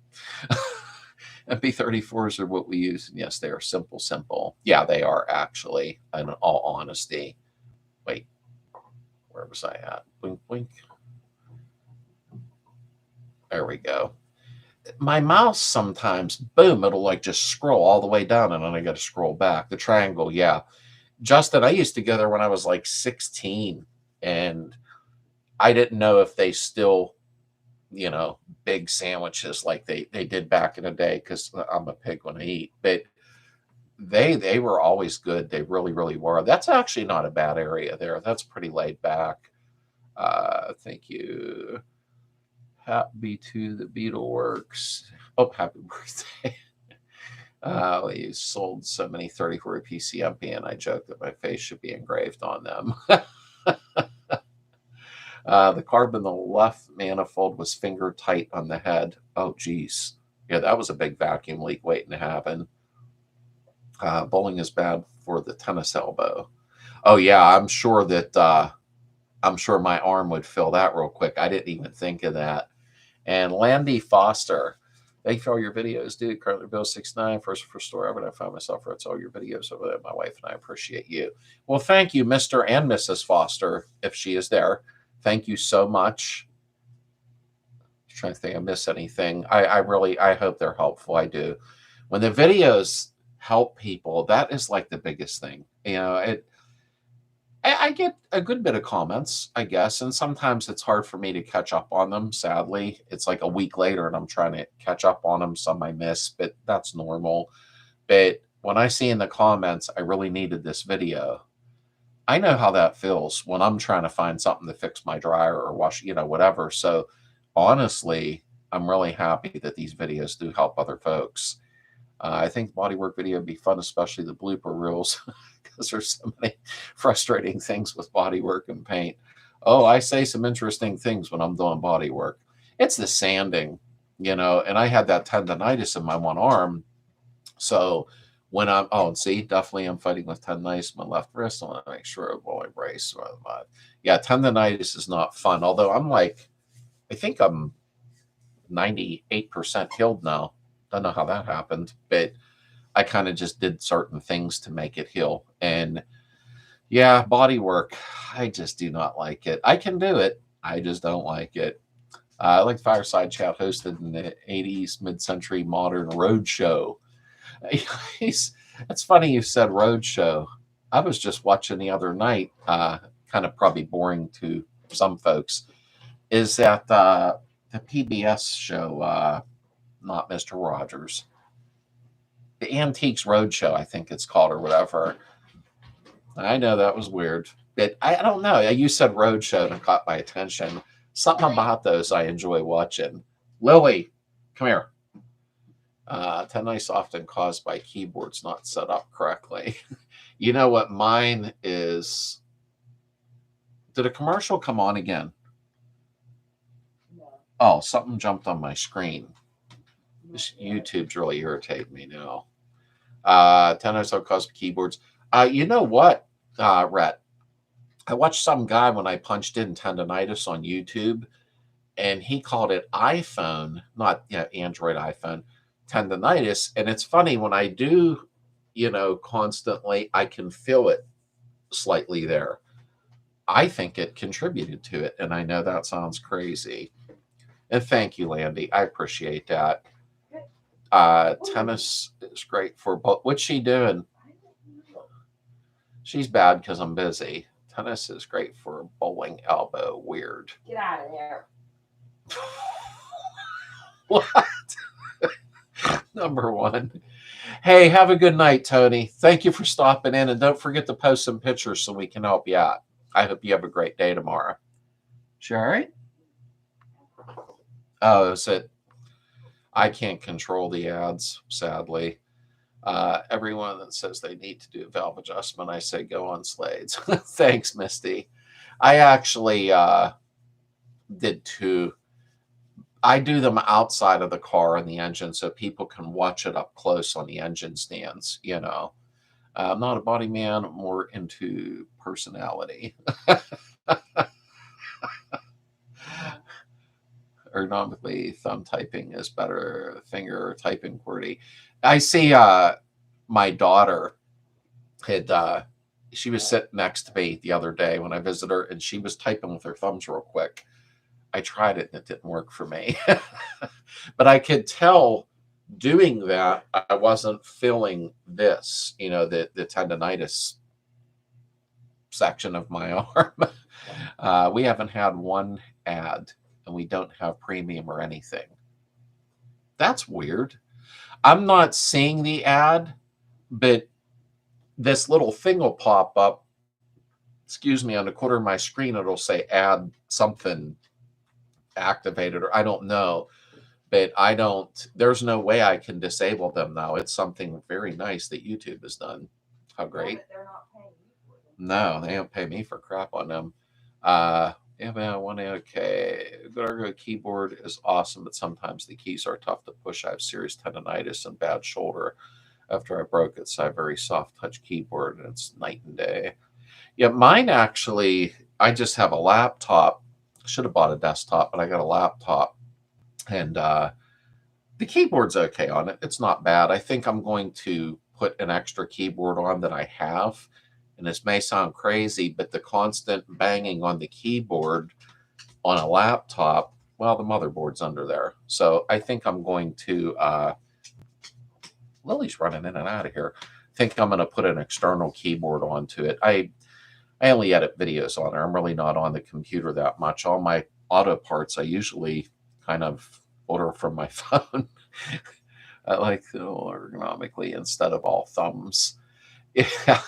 MP34s are what we use, and yes, they are simple. Yeah, they are, actually, in all honesty. Wait, where was I at? Blink. There we go. My mouse sometimes, boom, it'll like just scroll all the way down, and then I got to scroll back. The triangle, yeah. Justin, I used to go there when I was like 16, and I didn't know if they still you know, big sandwiches like they did back in the day, because I'm a pig when I eat. But they were always good. They really, really were. That's actually not a bad area there. That's pretty laid back. Thank you. Happy to the Beetle works. Oh, happy birthday. We sold so many 34 PCMP, and I joked that my face should be engraved on them. The carb in the left manifold was finger tight on the head. Oh, geez. Yeah, that was a big vacuum leak waiting to happen. Bowling is bad for the tennis elbow. Oh, yeah, I'm sure that I'm sure my arm would fill that real quick. I didn't even think of that. And Landy Foster, thank you for all your videos, dude. Currently Bill 69, first store ever. And I found myself where it's all your videos over there. My wife and I appreciate you. Well, thank you, Mr. and Mrs. Foster, if she is there. Thank you so much. I'm trying to think I miss anything. I hope they're helpful. I do. When the videos help people, that is like the biggest thing. You know, I get a good bit of comments, I guess, and sometimes it's hard for me to catch up on them, sadly. It's like a week later and I'm trying to catch up on them. Some I miss, but that's normal. But when I see in the comments, I really needed this video, I know how that feels when I'm trying to find something to fix my dryer or wash, you know, whatever. So honestly, I'm really happy that these videos do help other folks. I think the bodywork video would be fun, especially the blooper reels, because there's so many frustrating things with bodywork and paint. Oh, I say some interesting things when I'm doing bodywork. It's the sanding, you know, and I had that tendonitis in my one arm. So when I'm, oh, and see, definitely I'm fighting with tendonitis in my left wrist. I want to make sure I will embrace. Yeah, tendonitis is not fun. Although I'm like, I think I'm 98% healed now. Don't know how that happened, but I kind of just did certain things to make it heal. And yeah, body work, I just do not like it. I can do it, I just don't like it. I like Fireside Chat hosted in the 80s mid-century modern road show. It's funny you said road show. I was just watching the other night, kind of probably boring to some folks, is that the PBS show, not Mr. Rogers, the Antiques Roadshow, I think it's called, or whatever. I know that was weird, but I don't know. You said Roadshow and it caught my attention. Something about those I enjoy watching. Lily, come here. Tendonitis often caused by keyboards not set up correctly. You know what mine is? Did a commercial come on again? Oh, something jumped on my screen. This YouTube's really irritating me now. Tendonitis often caused by keyboards. You know what, Rhett? I watched some guy when I punched in tendonitis on YouTube, and he called it iPhone, not Android iPhone, tendonitis. And it's funny, when I do, constantly, I can feel it slightly there. I think it contributed to it, and I know that sounds crazy. And thank you, Landy. I appreciate that. Tennis is great for both. What's she doing? She's bad because I'm busy. Tennis is great for bowling elbow. Weird. Get out of there. What? Number one. Hey, have a good night, Tony. Thank you for stopping in, and don't forget to post some pictures so we can help you out. I hope you have a great day tomorrow. She all right? Oh, is it? I can't control the ads, sadly. Everyone that says they need to do a valve adjustment, I say go on Slades. Thanks, Misty. I actually did two. I do them outside of the car and the engine so people can watch it up close on the engine stands, I'm not a body man, I'm more into personality. Ergonomically, thumb typing is better, finger typing QWERTY. I see my daughter had, she was sitting next to me the other day when I visited her, and she was typing with her thumbs real quick. I tried it and it didn't work for me. But I could tell doing that, I wasn't feeling this, the tendonitis section of my arm. We haven't had one ad and we don't have premium or anything. That's weird. I'm not seeing the ad, but this little thing will pop up, excuse me, on the corner of my screen. It'll say add something activated, or I don't know, but I don't, there's no way I can disable them now. It's something very nice that YouTube has done. How great. They're not paying you for them. No, they don't pay me for crap on them. Yeah, man, okay. Good keyboard is awesome, but sometimes the keys are tough to push. I have serious tendonitis and bad shoulder after I broke it, so I have very soft touch keyboard, and it's night and day. Yeah, mine actually, I just have a laptop. Should have bought a desktop, but I got a laptop, and the keyboard's okay on it. It's not bad. I think I'm going to put an extra keyboard on that I have. And this may sound crazy, but the constant banging on the keyboard on a laptop, well, the motherboard's under there. So I think I'm going to, Lily's running in and out of here. I think I'm going to put an external keyboard onto it. I only edit videos on there. I'm really not on the computer that much. All my auto parts, I usually kind of order from my phone. I like ergonomically instead of all thumbs. Yeah.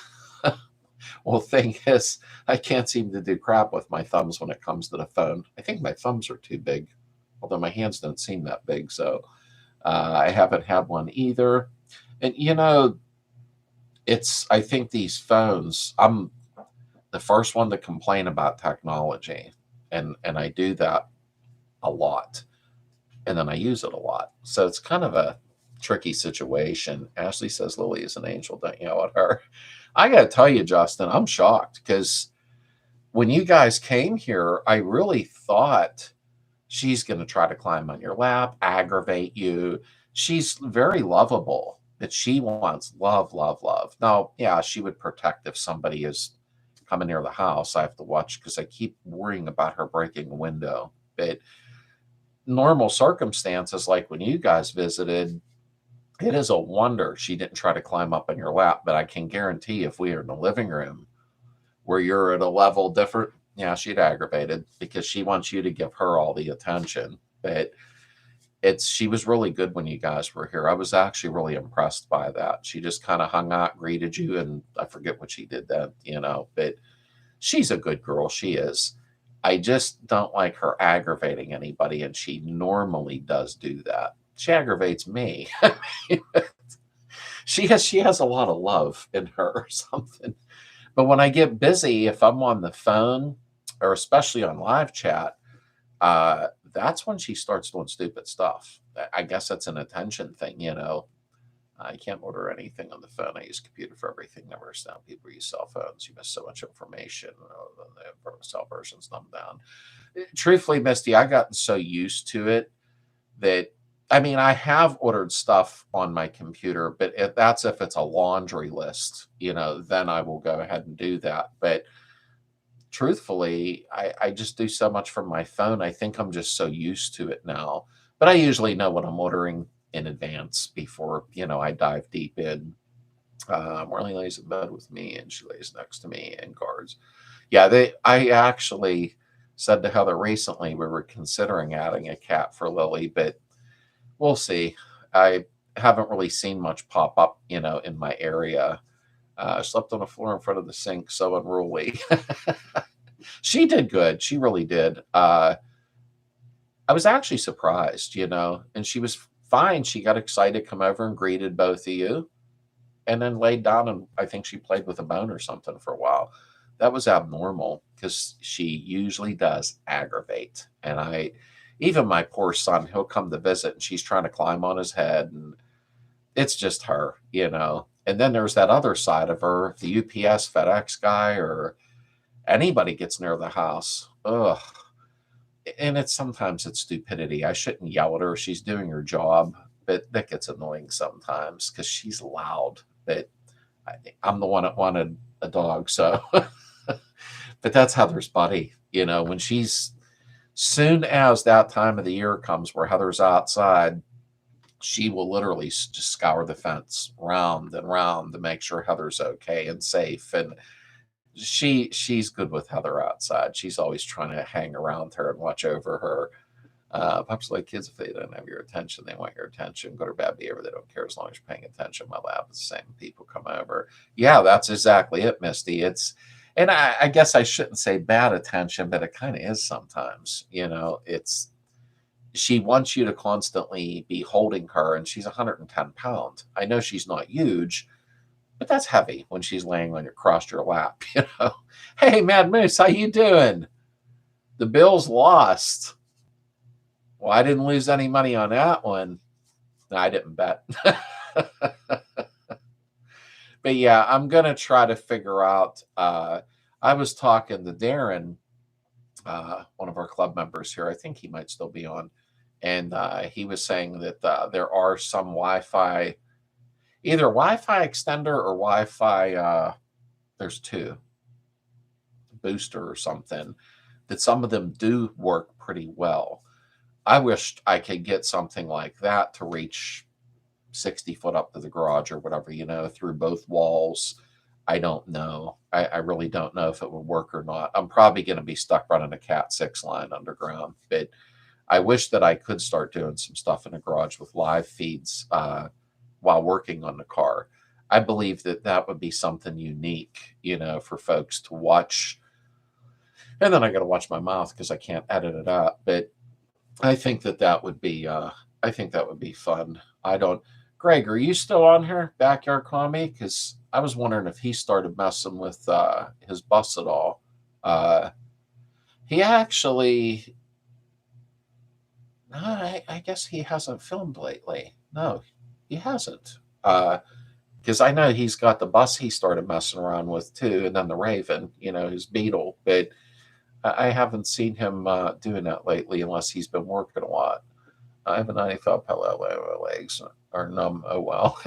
Well, thing is, I can't seem to do crap with my thumbs when it comes to the phone. I think my thumbs are too big, although my hands don't seem that big. So I haven't had one either. And, I think these phones, I'm the first one to complain about technology. And I do that a lot. And then I use it a lot. So it's kind of a tricky situation. Ashley says Lily is an angel. Don't yell at her. I got to tell you, Justin, I'm shocked because when you guys came here, I really thought she's going to try to climb on your lap, aggravate you. She's very lovable, but she wants love, love, love. Now, yeah, she would protect if somebody is coming near the house. I have to watch because I keep worrying about her breaking a window. But normal circumstances, like when you guys visited, it is a wonder she didn't try to climb up in your lap. But I can guarantee if we are in the living room where you're at a level different, yeah, she'd aggravated because she wants you to give her all the attention. But she was really good when you guys were here. I was actually really impressed by that. She just kind of hung out, greeted you, and I forget what she did then, but she's a good girl. She is. I just don't like her aggravating anybody, and she normally does do that. She aggravates me. She has a lot of love in her or something. But when I get busy, if I'm on the phone or especially on live chat, that's when she starts doing stupid stuff. I guess that's an attention thing, I can't order anything on the phone. I use computer for everything. Never understand people use cell phones. You miss so much information. The cell version's dumbed down. Truthfully, Misty, I gotten so used to it that, I have ordered stuff on my computer, but that's if it's a laundry list, then I will go ahead and do that. But truthfully, I just do so much from my phone. I think I'm just so used to it now. But I usually know what I'm ordering in advance before, I dive deep in. Marlene lays in bed with me, and she lays next to me and guards. Yeah, I actually said to Heather recently we were considering adding a cat for Lily, but we'll see. I haven't really seen much pop up, in my area. Slept on the floor in front of the sink, so unruly. She did good. She really did. I was actually surprised, and she was fine. She got excited, come over and greeted both of you, and then laid down, and I think she played with a bone or something for a while. That was abnormal because she usually does aggravate. And even my poor son, he'll come to visit and she's trying to climb on his head, and it's just her, And then there's that other side of her, the UPS FedEx guy or anybody gets near the house. Ugh. And sometimes it's stupidity. I shouldn't yell at her. She's doing her job, but that gets annoying sometimes because she's loud. But I'm the one that wanted a dog, so. But that's Heather's buddy. When soon as that time of the year comes where Heather's outside, she will literally just scour the fence round and round to make sure Heather's okay and safe. And she's good with Heather outside. She's always trying to hang around her and watch over her. Pups are like kids. If they don't have your attention, they want your attention. Good or bad behavior, they don't care as long as you're paying attention. My lab is the same. People come over. Yeah, that's exactly it, Misty. And I guess I shouldn't say bad attention, but it kind of is sometimes. She wants you to constantly be holding her, and she's 110 pounds. I know she's not huge, but that's heavy when she's laying on across your lap. Hey, Mad Moose, how you doing? The Bills lost. Well, I didn't lose any money on that one. No, I didn't bet. But yeah, I'm going to try to figure out. I was talking to Darren, one of our club members here. I think he might still be on. And he was saying that there are some Wi-Fi, either Wi-Fi extender or Wi-Fi, there's two, booster or something, that some of them do work pretty well. I wished I could get something like that to reach 60 foot up to the garage or whatever, through both walls. I don't know. I really don't know if it would work or not. I'm probably going to be stuck running a Cat 6 line underground, but I wish that I could start doing some stuff in the garage with live feeds while working on the car. I believe that that would be something unique, for folks to watch. And then I got to watch my mouth because I can't edit it out. But I think that would be fun. Greg, are you still on here? Backyard Commie? Because I was wondering if he started messing with his bus at all. He actually, no, I guess he hasn't filmed lately. No, he hasn't. Because I know he's got the bus he started messing around with too, and then the Raven, his Beetle. But I haven't seen him doing that lately unless he's been working a lot. I have a 95 pellet. My legs are numb. Oh, well.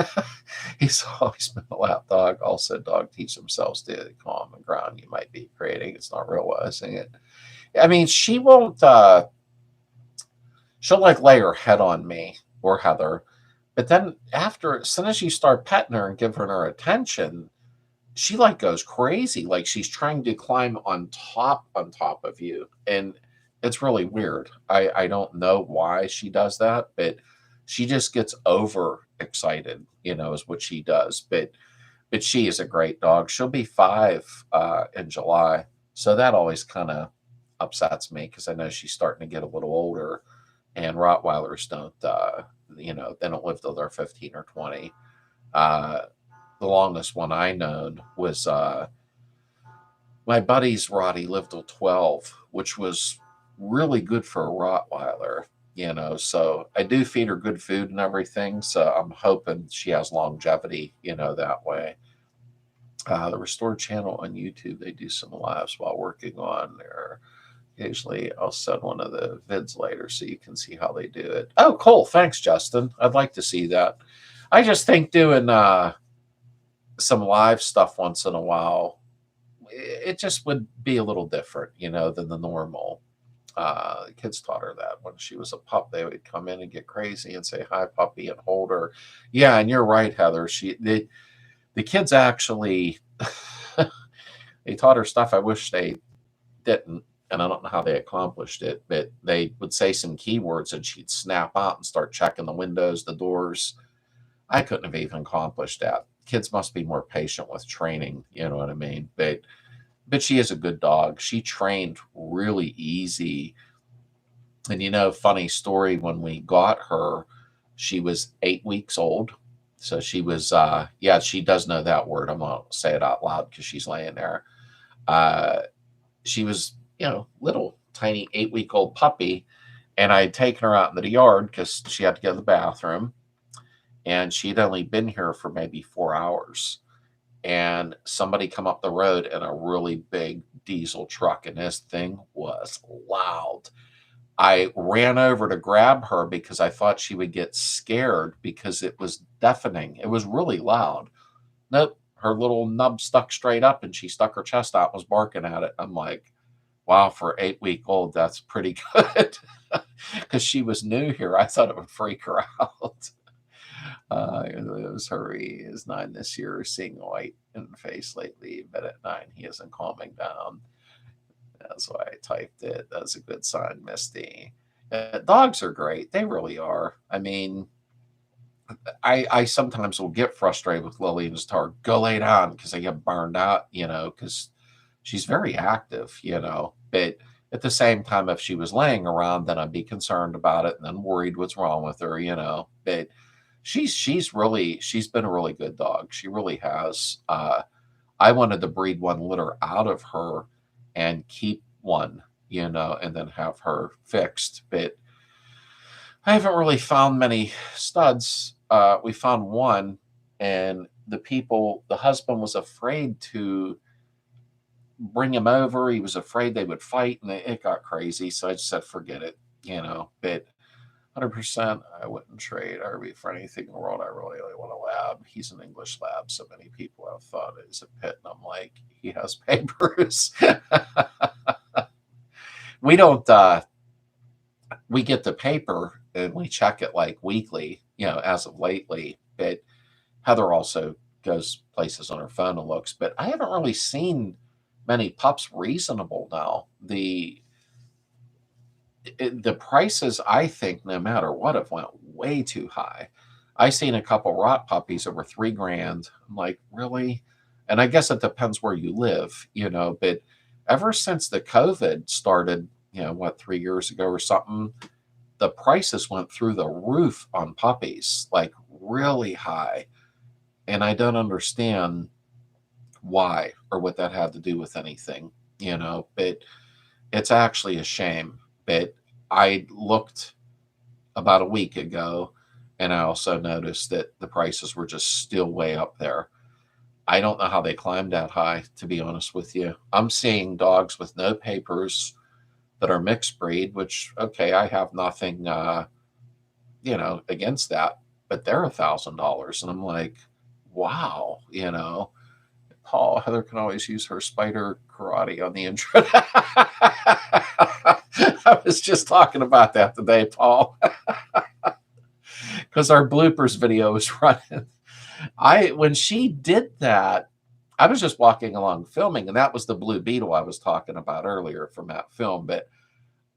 He's always been a lap dog. Also, dog teach themselves to calm and ground you might be creating. It's not realizing it. I mean, she won't, she'll like lay her head on me or Heather. But then as soon as you start petting her and giving her attention, she like goes crazy. Like she's trying to climb on top of you. And it's really weird. I don't know why she does that, but she just gets over excited, is what she does. But she is a great dog. She'll be 5 in July. So that always kind of upsets me because I know she's starting to get a little older, and Rottweilers don't, they don't live till they're 15 or 20. The longest one I known was my buddy's Roddy lived till 12, which was really good for a Rottweiler, so I do feed her good food and everything. So I'm hoping she has longevity, that way. The Restored channel on YouTube, they do some lives while working on there. Occasionally, I'll send one of the vids later so you can see how they do it. Oh, cool. Thanks, Justin. I'd like to see that. I just think doing some live stuff once in a while, it just would be a little different, than the normal. The kids taught her that when she was a pup, they would come in and get crazy and say, "Hi, puppy," and hold her. Yeah, and you're right, Heather. The kids actually, they taught her stuff I wish they didn't. And I don't know how they accomplished it, but they would say some keywords and she'd snap out and start checking the windows, the doors. I couldn't have even accomplished that. Kids must be more patient with training, you know what I mean? But she is a good dog. She trained really easy. And funny story, when we got her, she was 8 weeks old. So she was, she does know that word. I'm not going to say it out loud because she's laying there. She was, little tiny 8-week-old puppy. And I had taken her out into the yard because she had to go to the bathroom. And she'd only been here for maybe 4 hours. And somebody come up the road in a really big diesel truck. And this thing was loud. I ran over to grab her because I thought she would get scared because it was deafening. It was really loud. Nope. Her little nub stuck straight up and she stuck her chest out and was barking at it. I'm like, wow, for 8-week-old, that's pretty good. Because she was new here. I thought it would freak her out. It was Hurry is 9 this year, seeing white in the face lately, but at 9 he isn't calming down. That's why I typed it. That's a good sign, Misty. Dogs are great. They really are. I mean, I sometimes will get frustrated with Lily and just tell her, go lay down because I get burned out, because she's very active, But at the same time, if she was laying around, then I'd be concerned about it and then worried what's wrong with her. But she's been a really good dog. She really has. I wanted to breed one litter out of her and keep one, and then have her fixed. But I haven't really found many studs. We found one, and the husband was afraid to bring him over. He was afraid they would fight, and it got crazy. So I just said, forget it. But 100%, I wouldn't trade RV for anything in the world. I really, really want a lab. He's an English lab. So many people have thought it's a pit, and I'm like, he has papers. We don't. We get the paper and we check it like weekly, as of lately. But Heather also goes places on her phone and looks. But I haven't really seen many pups reasonable now. The prices, I think, no matter what, have went way too high. I seen a couple rot puppies over $3,000. I'm like, really? And I guess it depends where you live, But ever since the COVID started, 3 years ago or something, the prices went through the roof on puppies, like really high. And I don't understand why or what that had to do with anything, But it's actually a shame. But I looked about a week ago, and I also noticed that the prices were just still way up there. I don't know how they climbed that high, to be honest with you. I'm seeing dogs with no papers that are mixed breed, which, okay, I have nothing, against that, but they're $1,000. And I'm like, wow, Paul, Heather can always use her spider karate on the intro. I was just talking about that today, Paul, because our bloopers video is running. When she did that, I was just walking along filming, and that was the blue beetle I was talking about earlier from that film. But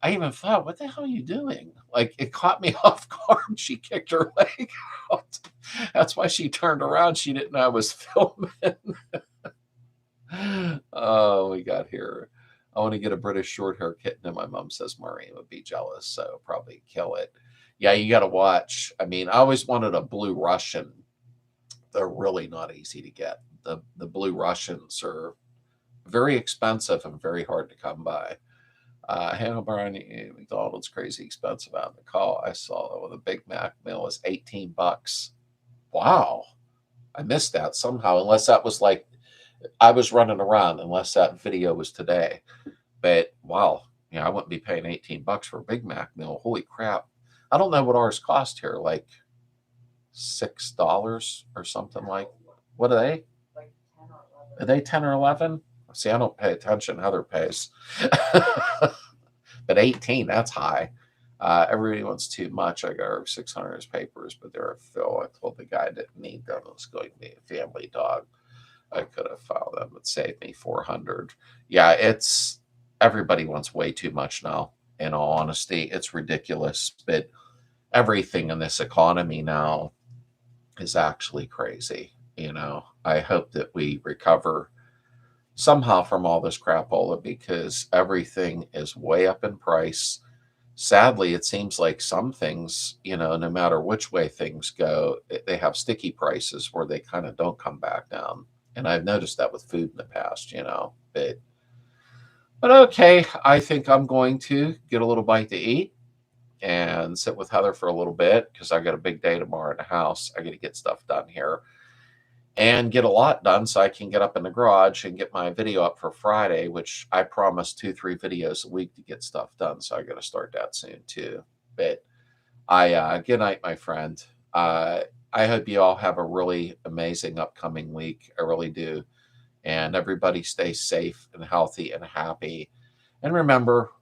I even thought, what the hell are you doing? Like, it caught me off guard. She kicked her leg out. That's why she turned around. She didn't know I was filming. Oh, we got here. I want to get a British short hair kitten, and my mom says Maureen would be jealous, so probably kill it. Yeah, you got to watch. I mean, I always wanted a blue Russian. They're really not easy to get. The blue Russians are very expensive and very hard to come by. Hannah Barney, McDonald's crazy expensive out in the call. I saw that with a Big Mac meal was $18. Wow. I missed that somehow, unless that was like I was running around, unless that video was today. But wow, I wouldn't be paying $18 for a Big Mac meal. Holy crap. I don't know what ours cost here, like $6 or something like. What are they? Are they 10 or 11? See, I don't pay attention. Heather pays. But 18, that's high. Everybody wants too much. I got her 600 papers, but they're a fill. I told the guy I didn't need them. It was going to be a family dog. I could have filed them. It saved me 400. Yeah, everybody wants way too much now. In all honesty, it's ridiculous. But everything in this economy now is actually crazy. I hope that we recover somehow from all this crapola, because everything is way up in price. Sadly, it seems like some things, no matter which way things go, they have sticky prices where they kind of don't come back down. And I've noticed that with food in the past, but okay, I think I'm going to get a little bite to eat and sit with Heather for a little bit, because I got a big day tomorrow in the house. I got to get stuff done here and get a lot done so I can get up in the garage and get my video up for Friday, which I promised 2-3 videos a week to get stuff done. So I got to start that soon too. But good night, my friend. I hope you all have a really amazing upcoming week. I really do. And everybody stay safe and healthy and happy. And remember,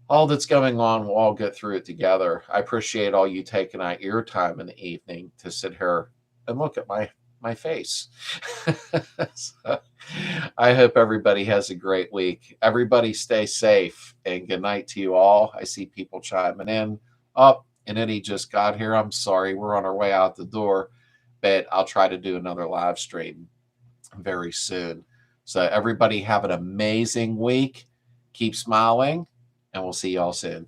all that's going on, we'll all get through it together. I appreciate all you taking out your time in the evening to sit here and look at my my face. So, I hope everybody has a great week. Everybody stay safe and good night to you all. I see people chiming in. Oh, and Eddie just got here. I'm sorry. We're on our way out the door, but I'll try to do another live stream very soon. So everybody have an amazing week. Keep smiling, and we'll see y'all soon.